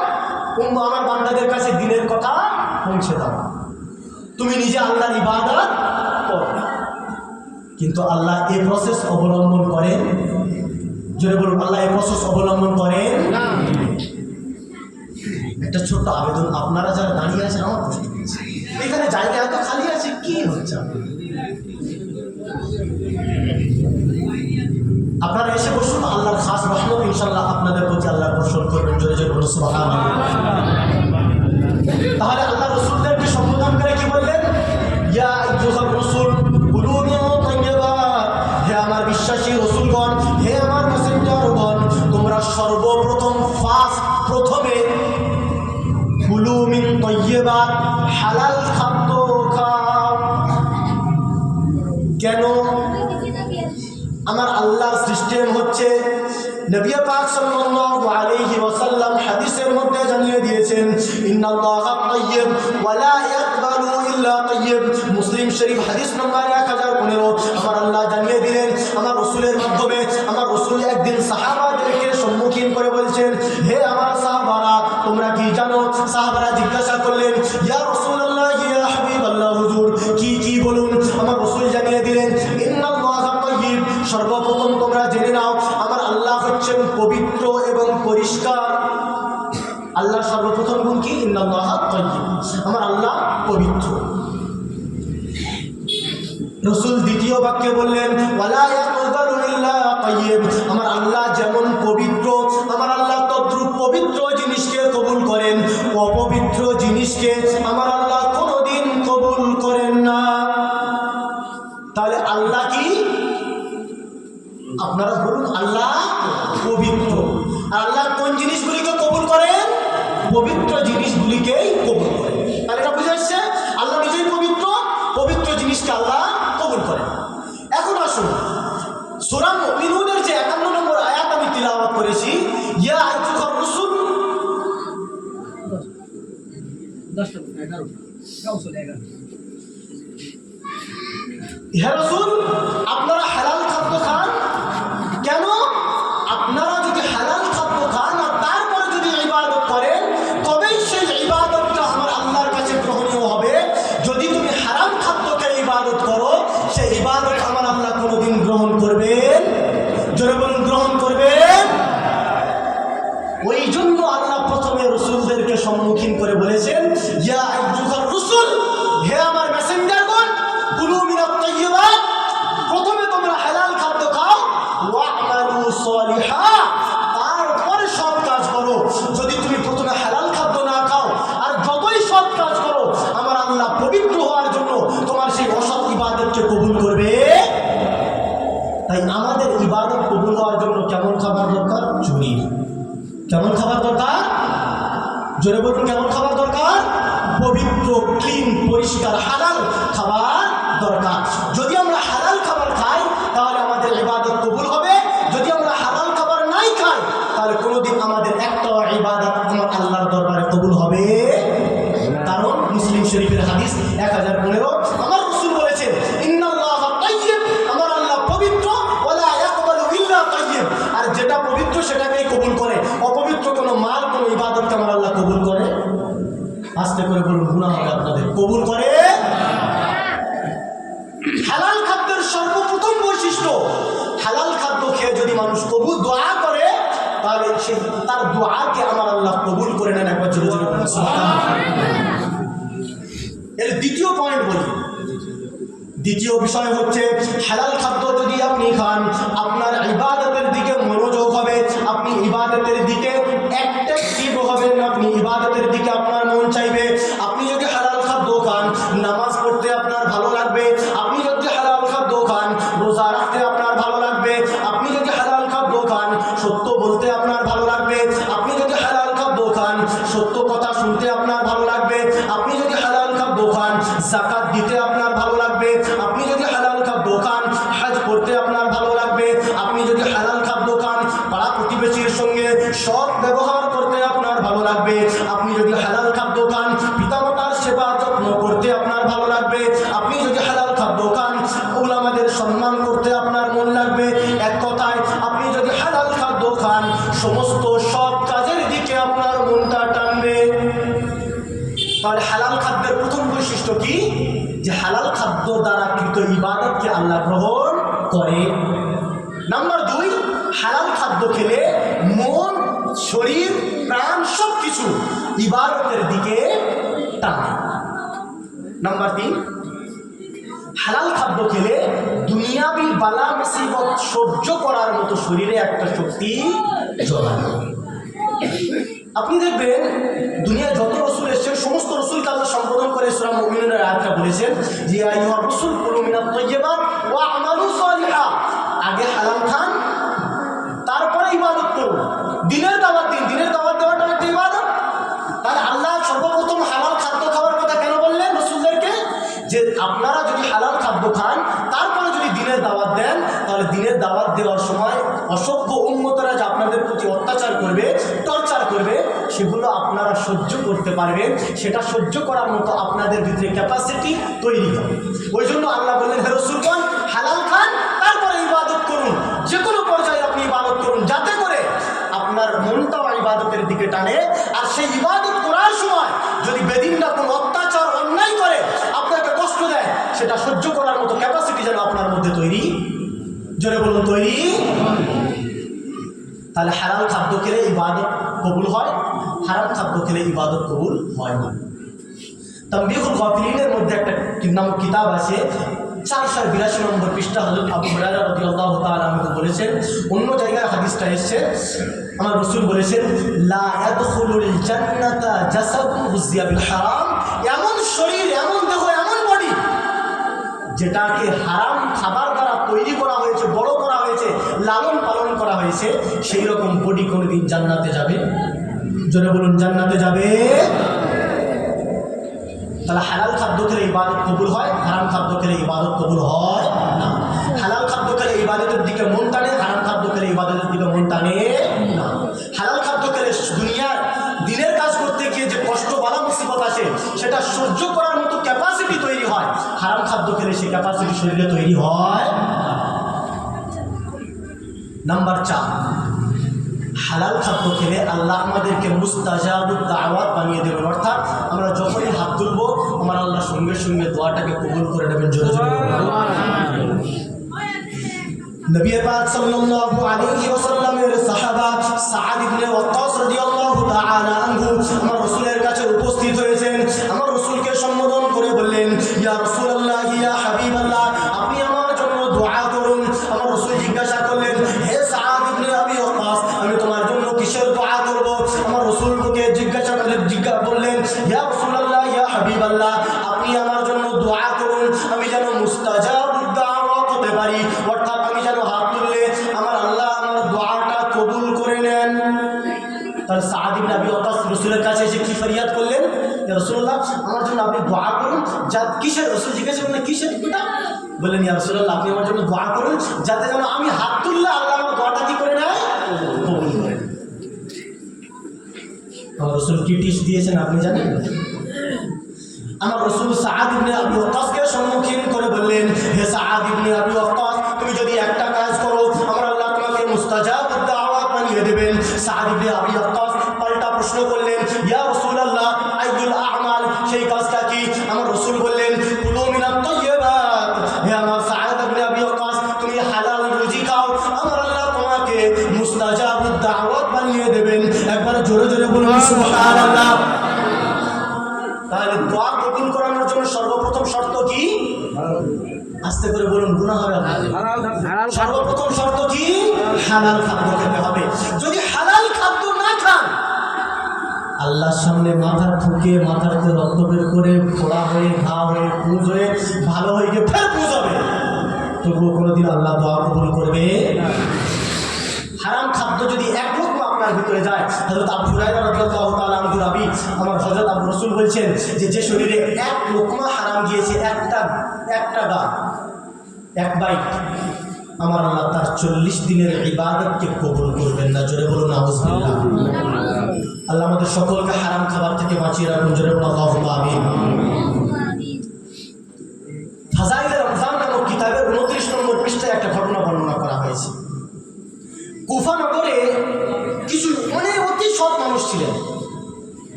আমার বান্দাদের কাছে দ্বীনের কথা পৌঁছে দাও, তুমি নিজে আল্লাহর ইবাদত করো। কিন্তু আল্লাহ এই প্রসেস অবলম্বন করেন, জোরে বলুন, আল্লাহ এই প্রসেস অবলম্বন করেন না। একটা ছোট্ট আবেদন, আপনারা যারা দাঁড়িয়ে আছেন, আমার প্রশ্ন, এখানে জায়গা এত খালি আছে, কি হচ্ছে? আপনারা এসে বসুন, আল্লাহর খাস রহমত ইনশাআল্লাহ আপনাদের প্রতি আল্লাহ বর্ষণ করবেন। জোরে জোরে বলুন সুবহানাল্লাহ। তাহলে আল্লাহ রসুলদেরকে সম্বোধন করে কি বললেন? ইয়া আইয়ুহার রাসূল কুলু মিন তাইয়্যিবাত, হে আমার বিশ্বাসী রসুলগণ, হে আমার মেসেঞ্জারগণ, তোমরা সর্বপ্রথম প্রথমে কুলু মিন তাইয়্যিবাত, হালাল খাদ্য খাও। কেন? আমার আল্লাহর সিস্টেম হচ্ছে, নবী পাক সাল্লাল্লাহু আলাইহি ওয়াসাল্লাম হাদিসের মধ্যে জানিয়ে দিয়েছেন, ইন্নাল্লাহা তাইয়্যিব ওয়া লা ইয়াকবালু ইল্লা তাইয়্যিব। মুসলিম শরীফ হাদিস নম্বর 1015। আমার আল্লাহ জানিয়ে দিলেন আমার রাসূলের মাধ্যমে। আমার রাসূল একদিন সাহাবাদেরকে সম্মুখীন করে বলছেন, হে আমার সাহাবারা, তোমরা কি জানো? সাহাবারা জিজ্ঞাসা করলেন, ইয়া রাসূলুল্লাহ, ইয়া হাবিবাল্লাহ, হুজুর কি বলুন। আমার রাসূল জানিয়ে দিলেন, ইন্নাল্লাহা তাইয়্যিব, সর্বপ্রথম তোমরা জেনে নাও আমার আল্লাহ হচ্ছেন পবিত্র এবং পরিষ্কার। আল্লাহ সর্বপ্রথম গুণ কি? ইন্নাল্লাহা তাইয়্যিব, আমার আল্লাহ পবিত্র। রাসূল দ্বিতীয় বাক্যে বললেন, ওয়ালা ইয়াকবালু ইল্লা তাইয়্যিব, আমার আল্লাহ যেমন পবিত্র, আমার আল্লাহ তদ্রূপ পবিত্র জিনিসকে কবুল করেন, অপবিত্র জিনিসকে আমার আল্লাহ কোনোদিন কবুল করেন না। তাহলে আল্লাহ কি? আপনারা বলুন, আল্লাহ পবিত্র। আর আল্লাহ কোন জিনিসগুলিকে কবুল করেন? পবিত্র জিনিসগুলিকেই কবুল করেন। তাহলে এটা বুঝে আসছে, আল্লাহ নিজেই পবিত্র, পবিত্র জিনিসকে আল্লাহ কবুল করেন। এখন আসুন, সূরা মুমিনুনের যে 51 নম্বর আয়াত আমি তিলাওয়াত করেছি, ইয়া আইয়ুহার রাসূল, 11 হে রাসূল, আপনারা হালাল খাদ্য খান। কেন? আপনারা যদি হালাল খাদ্য খান আর তারপরে যদি ইবাদত করেন, তবেই সেই ইবাদতটা আমার আল্লাহর কাছে গ্রহণীয় হবে। যদি তুমি হারাম খাদ্য খেয়ে ইবাদত করো, সেই ইবাদত আমার আল্লাহ কোনোদিন গ্রহণ করবেন? জোরে বলুন, গ্রহণ করবেন? ওই জন্য আল্লাহ প্রথমে রসুলদেরকে সম্মুখীন করে বলেছেন, ইয়া আইয়ুহার রাসূল, হে আমার মেসেঞ্জারগণ, কুলু মিনাত তাইয়্যিবাত, প্রথমে তোমরা হালাল খাদ্য খাও, ওয়া'মালু সালিহা, তারপরে সৎ কাজ করো। যদি তুমি প্রথমে হালাল খাদ্য না খাও আর যতই সৎ কাজ করো, আমার আল্লাহ পবিত্র হওয়ার জন্য তোমার সেই অসৎ ইবাদতকে কবুল করবে। তাই আমাদের ইবাদত কবুল হওয়ার জন্য কেমন খাবার দরকার? চুরি। কেমন খাবার দরকার? জোরে বলুন, কেমন খাবার দরকার? পবিত্র, ক্লিন, পরিষ্কার, হালাল খাবার দরকার। যদি আমরা হালাল খাবার খাই তাহলে আমাদের ইবাদত কবুল হবে। যদি আমরা হালাল খাবার নাই খাই তাহলে কোনোদিন আমাদের একটা ইবাদত আমার আল্লাহর দরবারে কবুল হবে। কারণ মুসলিম শরীফের হাদিস 1015, আমার রাসূল বলেছেন, ইন্নাল্লাহা তাইয়্যিব, আমার আল্লাহ পবিত্র, ওয়ালা ইয়াকবালু ইল্লা তাইয়্যিব, আর যেটা পবিত্র সেটাকেই কবুল করে। অপবিত্র কোনো মাল, কোনো ইবাদতকে আমার আল্লাহ কবুল করে? আস্তে করে বলুন, গুনাহ হবে আপনাদের। কবুল করে? হালাল খাদ্যের সর্বপ্রথম বৈশিষ্ট্য, হালাল খাদ্য খেয়ে যদি মানুষ কবুল দোয়া করে তাহলে সে তার দোয়াকে আমার আল্লাহ কবুল করে নেন। একবার জোরে জোরে বলুন সুবহানাল্লাহ। এর দ্বিতীয় পয়েন্ট বলি, দ্বিতীয় বিষয় হচ্ছে, হালাল খাদ্য যদি আপনি খান, আপনার রোজা রাখতে আপনার ভালো লাগবে, আপনি যদি হালাল খাদ্য খান। সত্য বলতে আপনার ভালো লাগবে, আপনি যদি হালাল খাদ্য খান। সত্য কথা শুনতে আপনার ভালো লাগবে, আপনি যদি হালাল খাদ্য খান। যাকাত দিতে আপনার ভালো লাগবে, আপনি যদি হালাল খাদ্য খান। হজ করতে আপনার ভালো লাগবে, আপনি যদি হালাল খাদ্য খান। পাড়া প্রতিবেশীর সঙ্গে সৎ ব্যবহার করতে আপনার ভালো লাগবে, আপনি যদি হালাল খাদ্য খান। পিতামাতার সেবা যত্ন করতে আপনার ভালো লাগবে, আপনি যদি হালাল খাদ্য খান। উলামাদের সম্মান করতে আপনার মন লাগবে। এক কথায় আপনি যদি হালাল খাদ্য খান, সমস্ত সৎ কাজের দিকে আপনার মনটা টানবে। তাহলে হালাল খাদ্যের প্রথম বৈশিষ্ট্য কি? যে হালাল খাদ্য দ্বারা কৃত ইবাদতকে আল্লাহ গ্রহণ করে। নাম্বার 2, হালাল খাদ্য খেলে মন, শরীর, প্রাণ সবকিছু ইবাদতের দিকে টানে। নাম্বার 3, হালাল খাদ্য খেলে দুনিয়াবি বালা মুসিবত সহ্য করার মতো শরীরে একটা শক্তি জোগায়। আপনি দেখবেন দুনিয়ায় যত রসুল এসেছেন সমস্ত রসুলকে আল্লাহ সম্বোধন করে সূরা মুমিনুনের আয়াতটা বলেছেন যে আইয়ুহার রাসূল কুলু মিনাত তাইয়্যিবাত ওয়া আমালু সালিহা। আগে হালাল খান, তারপরে ইবাদত করুন। দিনের দাওয়াত দিন, দিনের দাওয়াত দেওয়াটা একটা ইবাদত। তাহলে আল্লাহ সর্বপ্রথম হালাল খাদ্য খাওয়ার কথা কেন বললেন রসুলদেরকে? যে আপনারা যদি হালাল খাদ্য খান, তারপরে যদি দিনের দাওয়াত দেন, তাহলে দিনের দাওয়াত দেওয়ার সময় অসভ্য উম্মতরা যে আপনাদের প্রতি অত্যাচার করবে, টর্চার করবে, সেগুলো আপনারা সহ্য করতে পারবেন। সেটা সহ্য করার মতো আপনাদের ভিতরে ক্যাপাসিটি তৈরি হবে। ওই জন্য আল্লাহ বললেন, হে রাসূলগণ, হালাল খান, তারপরে ইবাদত করুন। যে কোনো পর্যায়ে আপনি ইবাদত করুন, যাতে করে আপনার মনটাও ইবাদতের দিকে টানে। আর সেই ইবাদত করার সময় যদি বেদিনরা কোনো অত্যাচার, অন্যায় করে, আপনাকে কষ্ট দেয়, সেটা সহ্য করার মতো ক্যাপাসিটি যেন আপনার মধ্যে তৈরি, জোরে বলুন, তৈরি। তাহলে হালাল খাদ্য খেলে ইবাদত কবুল হয়, হারাম খাদ্য খেলে ইবাদত কবুল হয় না। তানবীহুল গাফিলিনের মধ্যে একটা নামক কিতাব আছে, 482 নম্বর পৃষ্ঠা। হযরত আবু হুরায়রা রাদিয়াল্লাহু তাআলা আনহু বলেছেন, অন্য জায়গায় হাদিসটা এসেছে, আমার রাসূল বলেছেন, লা ইয়াদখুলুল জান্নাতা জাসাদুন গুযিয়া বিল হারাম। এমন শরীর, এমন দেহ, এমন বডি যেটাকে হারাম খাবার দ্বারা তৈরি করা হয়েছে, বড় করা হয়েছে, লালন পালন করা হয়েছে, সেই রকম বডি কোনোদিন জান্নাতে যাবে? জোরে বলুন, জান্নাতে যাবে? তাহলে হালাল খাদ্য খেলে ইবাদত কবুল হয়, হারাম খাদ্য খেলে ইবাদত কবুল হয় না। হালাল খাদ্য খেলে ইবাদতের দিকে মন টানে, হারাম খাদ্য খেলে ইবাদতের দিকে মন টানে না। হালাল খাদ্য খেলে দুনিয়ার দিনের কাজ করতে গিয়ে যে কষ্ট, বালা মুসিবত আসে, সেটা সহ্য করার মতো ক্যাপাসিটি তৈরি হয়। হারাম খাদ্য খেলে সেই ক্যাপাসিটি শরীরে তৈরি হয়। নাম্বার 4, হালাল খাদ্য খেলে আল্লাহ আমাদেরকে মুস্তাজাবুদ দাওয়াত বানিয়ে দেবেন। অর্থাৎ আমরা যখনই হাত তুলব, আমার আল্লাহ সঙ্গে সঙ্গে দোয়াটাকে কবুল করে নেবেন। জোরে জোরে নবী পাক সাল্লাল্লাহু আলাইহি ওয়াসাল্লামের সাহাবা সাআদ ইবনে ওয়াক্কাস রাদিয়াল্লাহু তাআলা আনহু আমার রাসূলের কাছে উপস্থিত হয়েছেন। আমার রাসূলকে সম্বোধন করে বললেন, ইয়া রাসূলুল্লাহ, ইয়া হাবিবাল্লাহ, আপনি আমার জন্য দোয়া করুন। আমার রাসূল জিজ্ঞাসা করলেন, হে সাআদ ইবনে আবি ওয়াক্কাস, আমি তোমার জন্য কিসের দোয়া করব? আমার রাসূলকে জিজ্ঞাসা বললেন, ইয়া রাসূলুল্লাহ, ইয়া হাবিবাল্লাহ, আপনি আমার জন্য দোয়া করুন, আমি যেন মুস্তাজাবুদ দাওয়াত হতে পারি। অর্থাৎ আমি যেন হাত তুললে আমার আল্লাহ আমার দোয়াটা কবুল করে নেন। তাহলে সাআদ ইবনে আবি ওয়াক্কাস রাসূলের কাছে এসে কি ফরিয়াদ করলেন, ইয়া রাসূলুল্লাহ, আমার জন্য আপনি দোয়া করুন। কিসের? রাসূল জিজ্ঞাসা করলেন, কিসের এটা? বললেন, ইয়া রাসূলুল্লাহ, আপনি আমার জন্য দোয়া করুন, যাতে যেন আমি হাত তুললে আল্লাহ আমার দোয়াটা কি করে নেয়, কবুল করে। আমার রাসূল কি টিপস দিয়েছেন আপনি জানেন? আমার রাসূল সাআদ ইবনে আবি ওয়াক্কাসকে সম্মুখীন করে বললেন, হে সাআদ ইবনে আবি ওয়াক্কাস, তুমি যদি একটা কাজ করো, আমার আল্লাহ তোমাকে মুস্তাজাবুদ দাওয়াত বানিয়ে দেবেন। সাআদ ইবনে আবি ওয়াক্কাস পাল্টা প্রশ্ন করলেন, ইয়া রাসূলুল্লাহ, আইয়ুল আ'মাল, সেই কাজটা কি? আমার রাসূল বললেন, কুলু মিনাত তাইয়্যিবাত। হে আমার সাআদ ইবনে আবি ওয়াক্কাস, তুমি হালাল রুজি খাও, আমার আল্লাহ তোমাকে মুস্তাজাবুদ দাওয়াত বানিয়ে দেবেন। একবার জোরে জোরে বলুন সুবহানাল্লাহ। তাহলে দোয়া কবুল করানোর জন্য সর্বপ্রথম শর্ত কি? আস্তে করে বলুন, গুনাহ হবে আপনাদের। সর্বপ্রথম শর্ত কি? হালাল খাদ্য খেতে হবে। যদি হালাল খাদ্য না খান, আল্লাহর সামনে মাথা ঠুকে, মাথাতে রক্ত বের করে, ফোড়া হয়ে, ঘা হয়ে, পুঁজ হয়ে, ভালো হয়ে গিয়ে ফের পুঁজ হবে, তবুও কোনোদিন আল্লাহ দোয়া কবুল করবে। হারাম খাদ্য যদি এক লোকমা আপনার ভিতরে যায়, হযরত আবু হুরায়রা রাদিয়াল্লাহু তাআলা আনহু রাবী, আমার হযরত আবু রাসূল বলছেন যে শরীরে এক লোকমা হারাম গিয়েছে, একটা গাল, এক বাইট, আমার আল্লাহ তার 40 দিনের ইবাদতকে কবুল করবেন না। জোরে বলুন নাউজুবিল্লাহ। আল্লাহ আমাদের সকলকে হারাম খাবার থেকে বাঁচিয়ে রাখুন। জোরে বলুন আল্লাহুম্মা আমিন। ফাযাইলে রমজান নামক কিতাবের 29 নম্বর পৃষ্ঠায় একটা ঘটনা বর্ণনা করা হয়েছে। কুফা নগরে কিছু অতি সৎ মানুষ ছিলেন।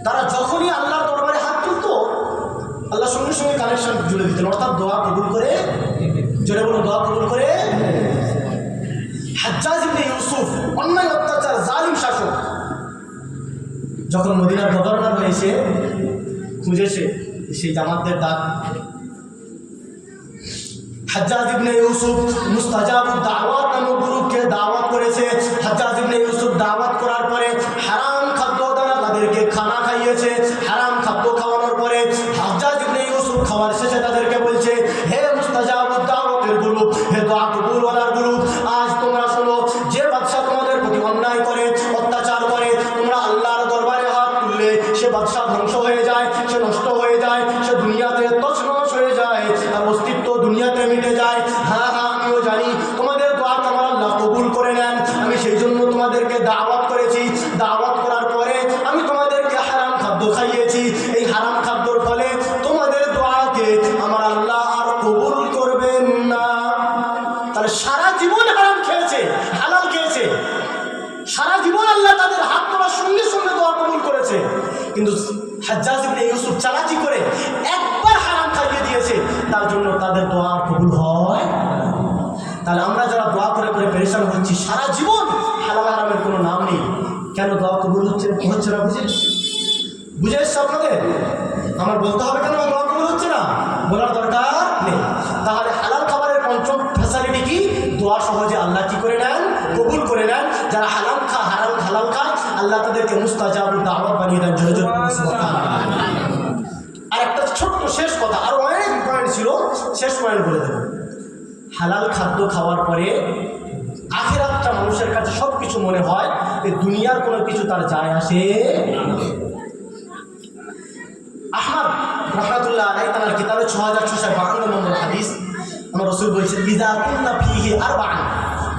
তারা যখনই আল্লাহর দরবারে হাত তুলত, আল্লাহর সঙ্গে সঙ্গে কানেকশন জুড়ে দিতেন, অর্থাৎ দোয়া কবুল করে। জোরে বলুন দোয়া কবুল করে। হাজ্জাজ ইবনে ইউসুফ, অন্যায় অত্যাচার জালিম শাসক, যখন মদিনার গভর্নর হয়েছে, খুঁজেছে সেই জামাতদের ডাক। হাজ্জাজ ইবনে ইউসুফ মুস্তাজাবুদ দাওয়াত নামক গ্রুপকে দাওয়াত করেছে। হাজ্জাজ ইবনে ইউসুফ দাওয়াত করার পরে হারাম খাদ্য দ্বারা তাদেরকে খানা খাইয়েছে। হারাম খাদ্য খাওয়ানোর পরে হাজ্জাজ ইবনে ইউসুফ খাওয়ার শেষে তাদেরকে বলছে, হে মুস্তাজাবুদ দাওয়াতের গ্রুপ, হে দোয়া কবুলওয়ালার গ্রুপ, আজ তোমরা শোনো, যে বাদশা তোমাদের প্রতি অন্যায় করে, অত্যাচার করে, তোমরা আল্লাহর দরবারে হাত তুললে সে বাদশা ধ্বংস হয়ে যায়, সে নষ্ট হয়ে যায়, সে দুনিয়াতে তছনছ হয়ে যায়, তার অস্তিত্ব দুনিয়াতে মিটে যায়। হ্যাঁ হ্যাঁ, আমিও জানি তোমাদের দোয়া আমার আল্লাহ কবুল করে নেন। আমি সেই জন্য তোমাদেরকে দাওয়াত করেছি। দাওয়াত করার পরে আমি তোমাদেরকে হারাম খাদ্য খাইয়েছি। এই হারাম খাদ্যর ফলে তোমাদের দোয়াকে আমার আল্লাহ আর কবুল করবেন না। তাহলে সারা জীবন হারাম খেয়েছে, হালাল খেয়েছে, সারা জীবন আল্লাহ তাদের হাত তোলার সঙ্গে সঙ্গে দোয়া কবুল করেছে। কিন্তু হাজ্জাজ ইবনে ইউসুফ চালাকি করে একবার হারাম খাইয়ে দিয়েছে, তার জন্য তাদের দোয়া কবুল হয়। তাহলে আমরা যারা দোয়া করে করে পেরেশান হচ্ছি, সারা জীবন হালাল হারামের কোনো নাম নেই, কেন দোয়া কবুল হচ্ছে না? বুঝে এসছে আপনাদের? আমার বলতে হবে কেন দোয়া কবুল হচ্ছে না, বলার দরকার নেই। তাহলে হালাল খাবারের পঞ্চম ফ্যাসিলিটি কি? দোয়া সহজে আল্লাহ কি করে নেন? কবুল করে নেন। যারা হালাল খায় আল্লাহ তাদেরকে মুস্তাজাবুদ দাওয়াত বানিয়ে দেন। জোরে জোরে সুবহানাল্লাহ। আর একটা ছোট্ট শেষ কথা, আরো অনেক পয়েন্ট ছিল, শেষ পয়েন্ট বলে দেব। হালাল খাদ্য খাওয়ার পরে আখিরাতটা মানুষের কাছে সব কিছু মনে হয়, এই দুনিয়ার কোনো কিছু তার যায় আসে। আহমদ রাহমাতুল্লাহ আলাইহি তার কিতাবে 6652 নম্বর হাদিস, আমার রাসূল বলেছেন, ইযা কুননা ফীহি আরবা'আন,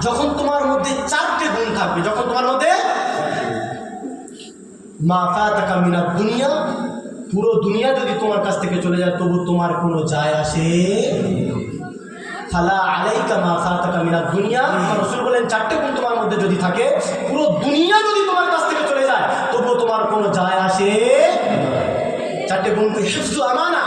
যখন তোমার মধ্যে 4টে গুণ থাকবে, যখন তোমার মধ্যে মা ফাতাকা মিনাদ দুনিয়া, পুরো দুনিয়া যদি তোমার কাছ থেকে চলে যায় তবু তোমার কোনো যায় আসে। ফালা আলাইকা মা ফাতাকা মিনাদ দুনিয়া, রাসূল বলেন 4টে গুণ তোমার মধ্যে যদি থাকে, পুরো দুনিয়া যদি তোমার কাছ থেকে চলে যায় তবু তোমার কোনো যায় আসে। 4টে গুণ, হিফজু আমানা,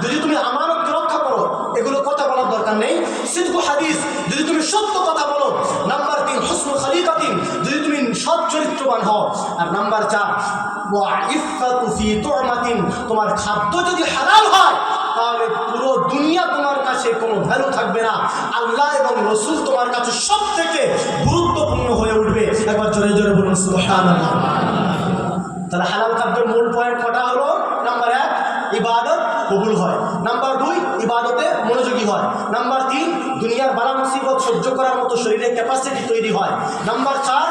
যদি তুমি আমানতকে রক্ষা করো, এগুলো কথা বলার দরকার নেই। সিদকু হাদিস, যদি তুমি সত্য কথা বলো। নাম্বার 3 হুসনুল খলিকাতিন, যদি তুমি সৎ চরিত্রবান হও। আর নাম্বার 4 ওয়া ইফফাতু ফি তু'মাতিন, তোমার খাদ্য যদি হালাল হয় তাহলে পুরো দুনিয়া তোমার কাছে কোনো ভ্যালু থাকবে না, আল্লাহ এবং রাসূল তোমার কাছে সবথেকে গুরুত্বপূর্ণ হয়ে উঠবে। একবার জোরে জোরে বলুন সুবহানাল্লাহ। তাহলে হালাল খাদ্যের মূল পয়েন্ট কটা হলো? নাম্বার 1 ইবাদত কবুল হয়, নাম্বার 2 ইবাদতে মনোযোগী হয়, নাম্বার 3 দুনিয়ার বালা মুসিবত সহ্য করার মতো শরীরের ক্যাপাসিটি তৈরি হয়, নাম্বার 4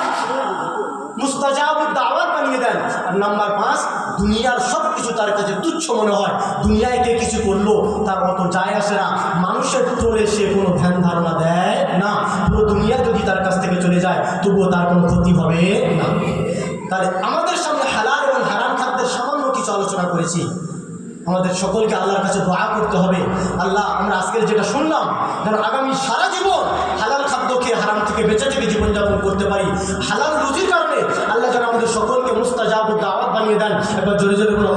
মুস্তাজাবুদ দাওয়াত বানিয়ে দেন, আর নাম্বার 5 দুনিয়ার সব কিছু তার কাছে তুচ্ছ মনে হয়। দুনিয়ায় কে কিছু করলো তার অত যায় আসে না, মানুষের চলে সে কোনো ধ্যান ধারণা দেয় না। পুরো দুনিয়া যদি তার কাছ থেকে চলে যায় তবুও তার কোনো ক্ষতি হবে না। তাহলে আমাদের সামনে হালাল এবং হারাম খাদ্যের সামান্য কিছু আলোচনা করেছি। আমাদের সকলকে আল্লাহর কাছে দোয়া করতে হবে, আল্লাহ আমরা আজকের যেটা শুনলাম যেন আগামী সারা জীবন হালাল খাদ্য খেয়ে হারাম থেকে বেঁচে থেকে জীবনযাপন করতে পারি। হালাল রুজির কারণে আল্লাহ যেন আমাদের সকলকে মুস্তাজাবুদ দাওয়াত বানিয়ে দেন। একবার জোরে জোরে বলুন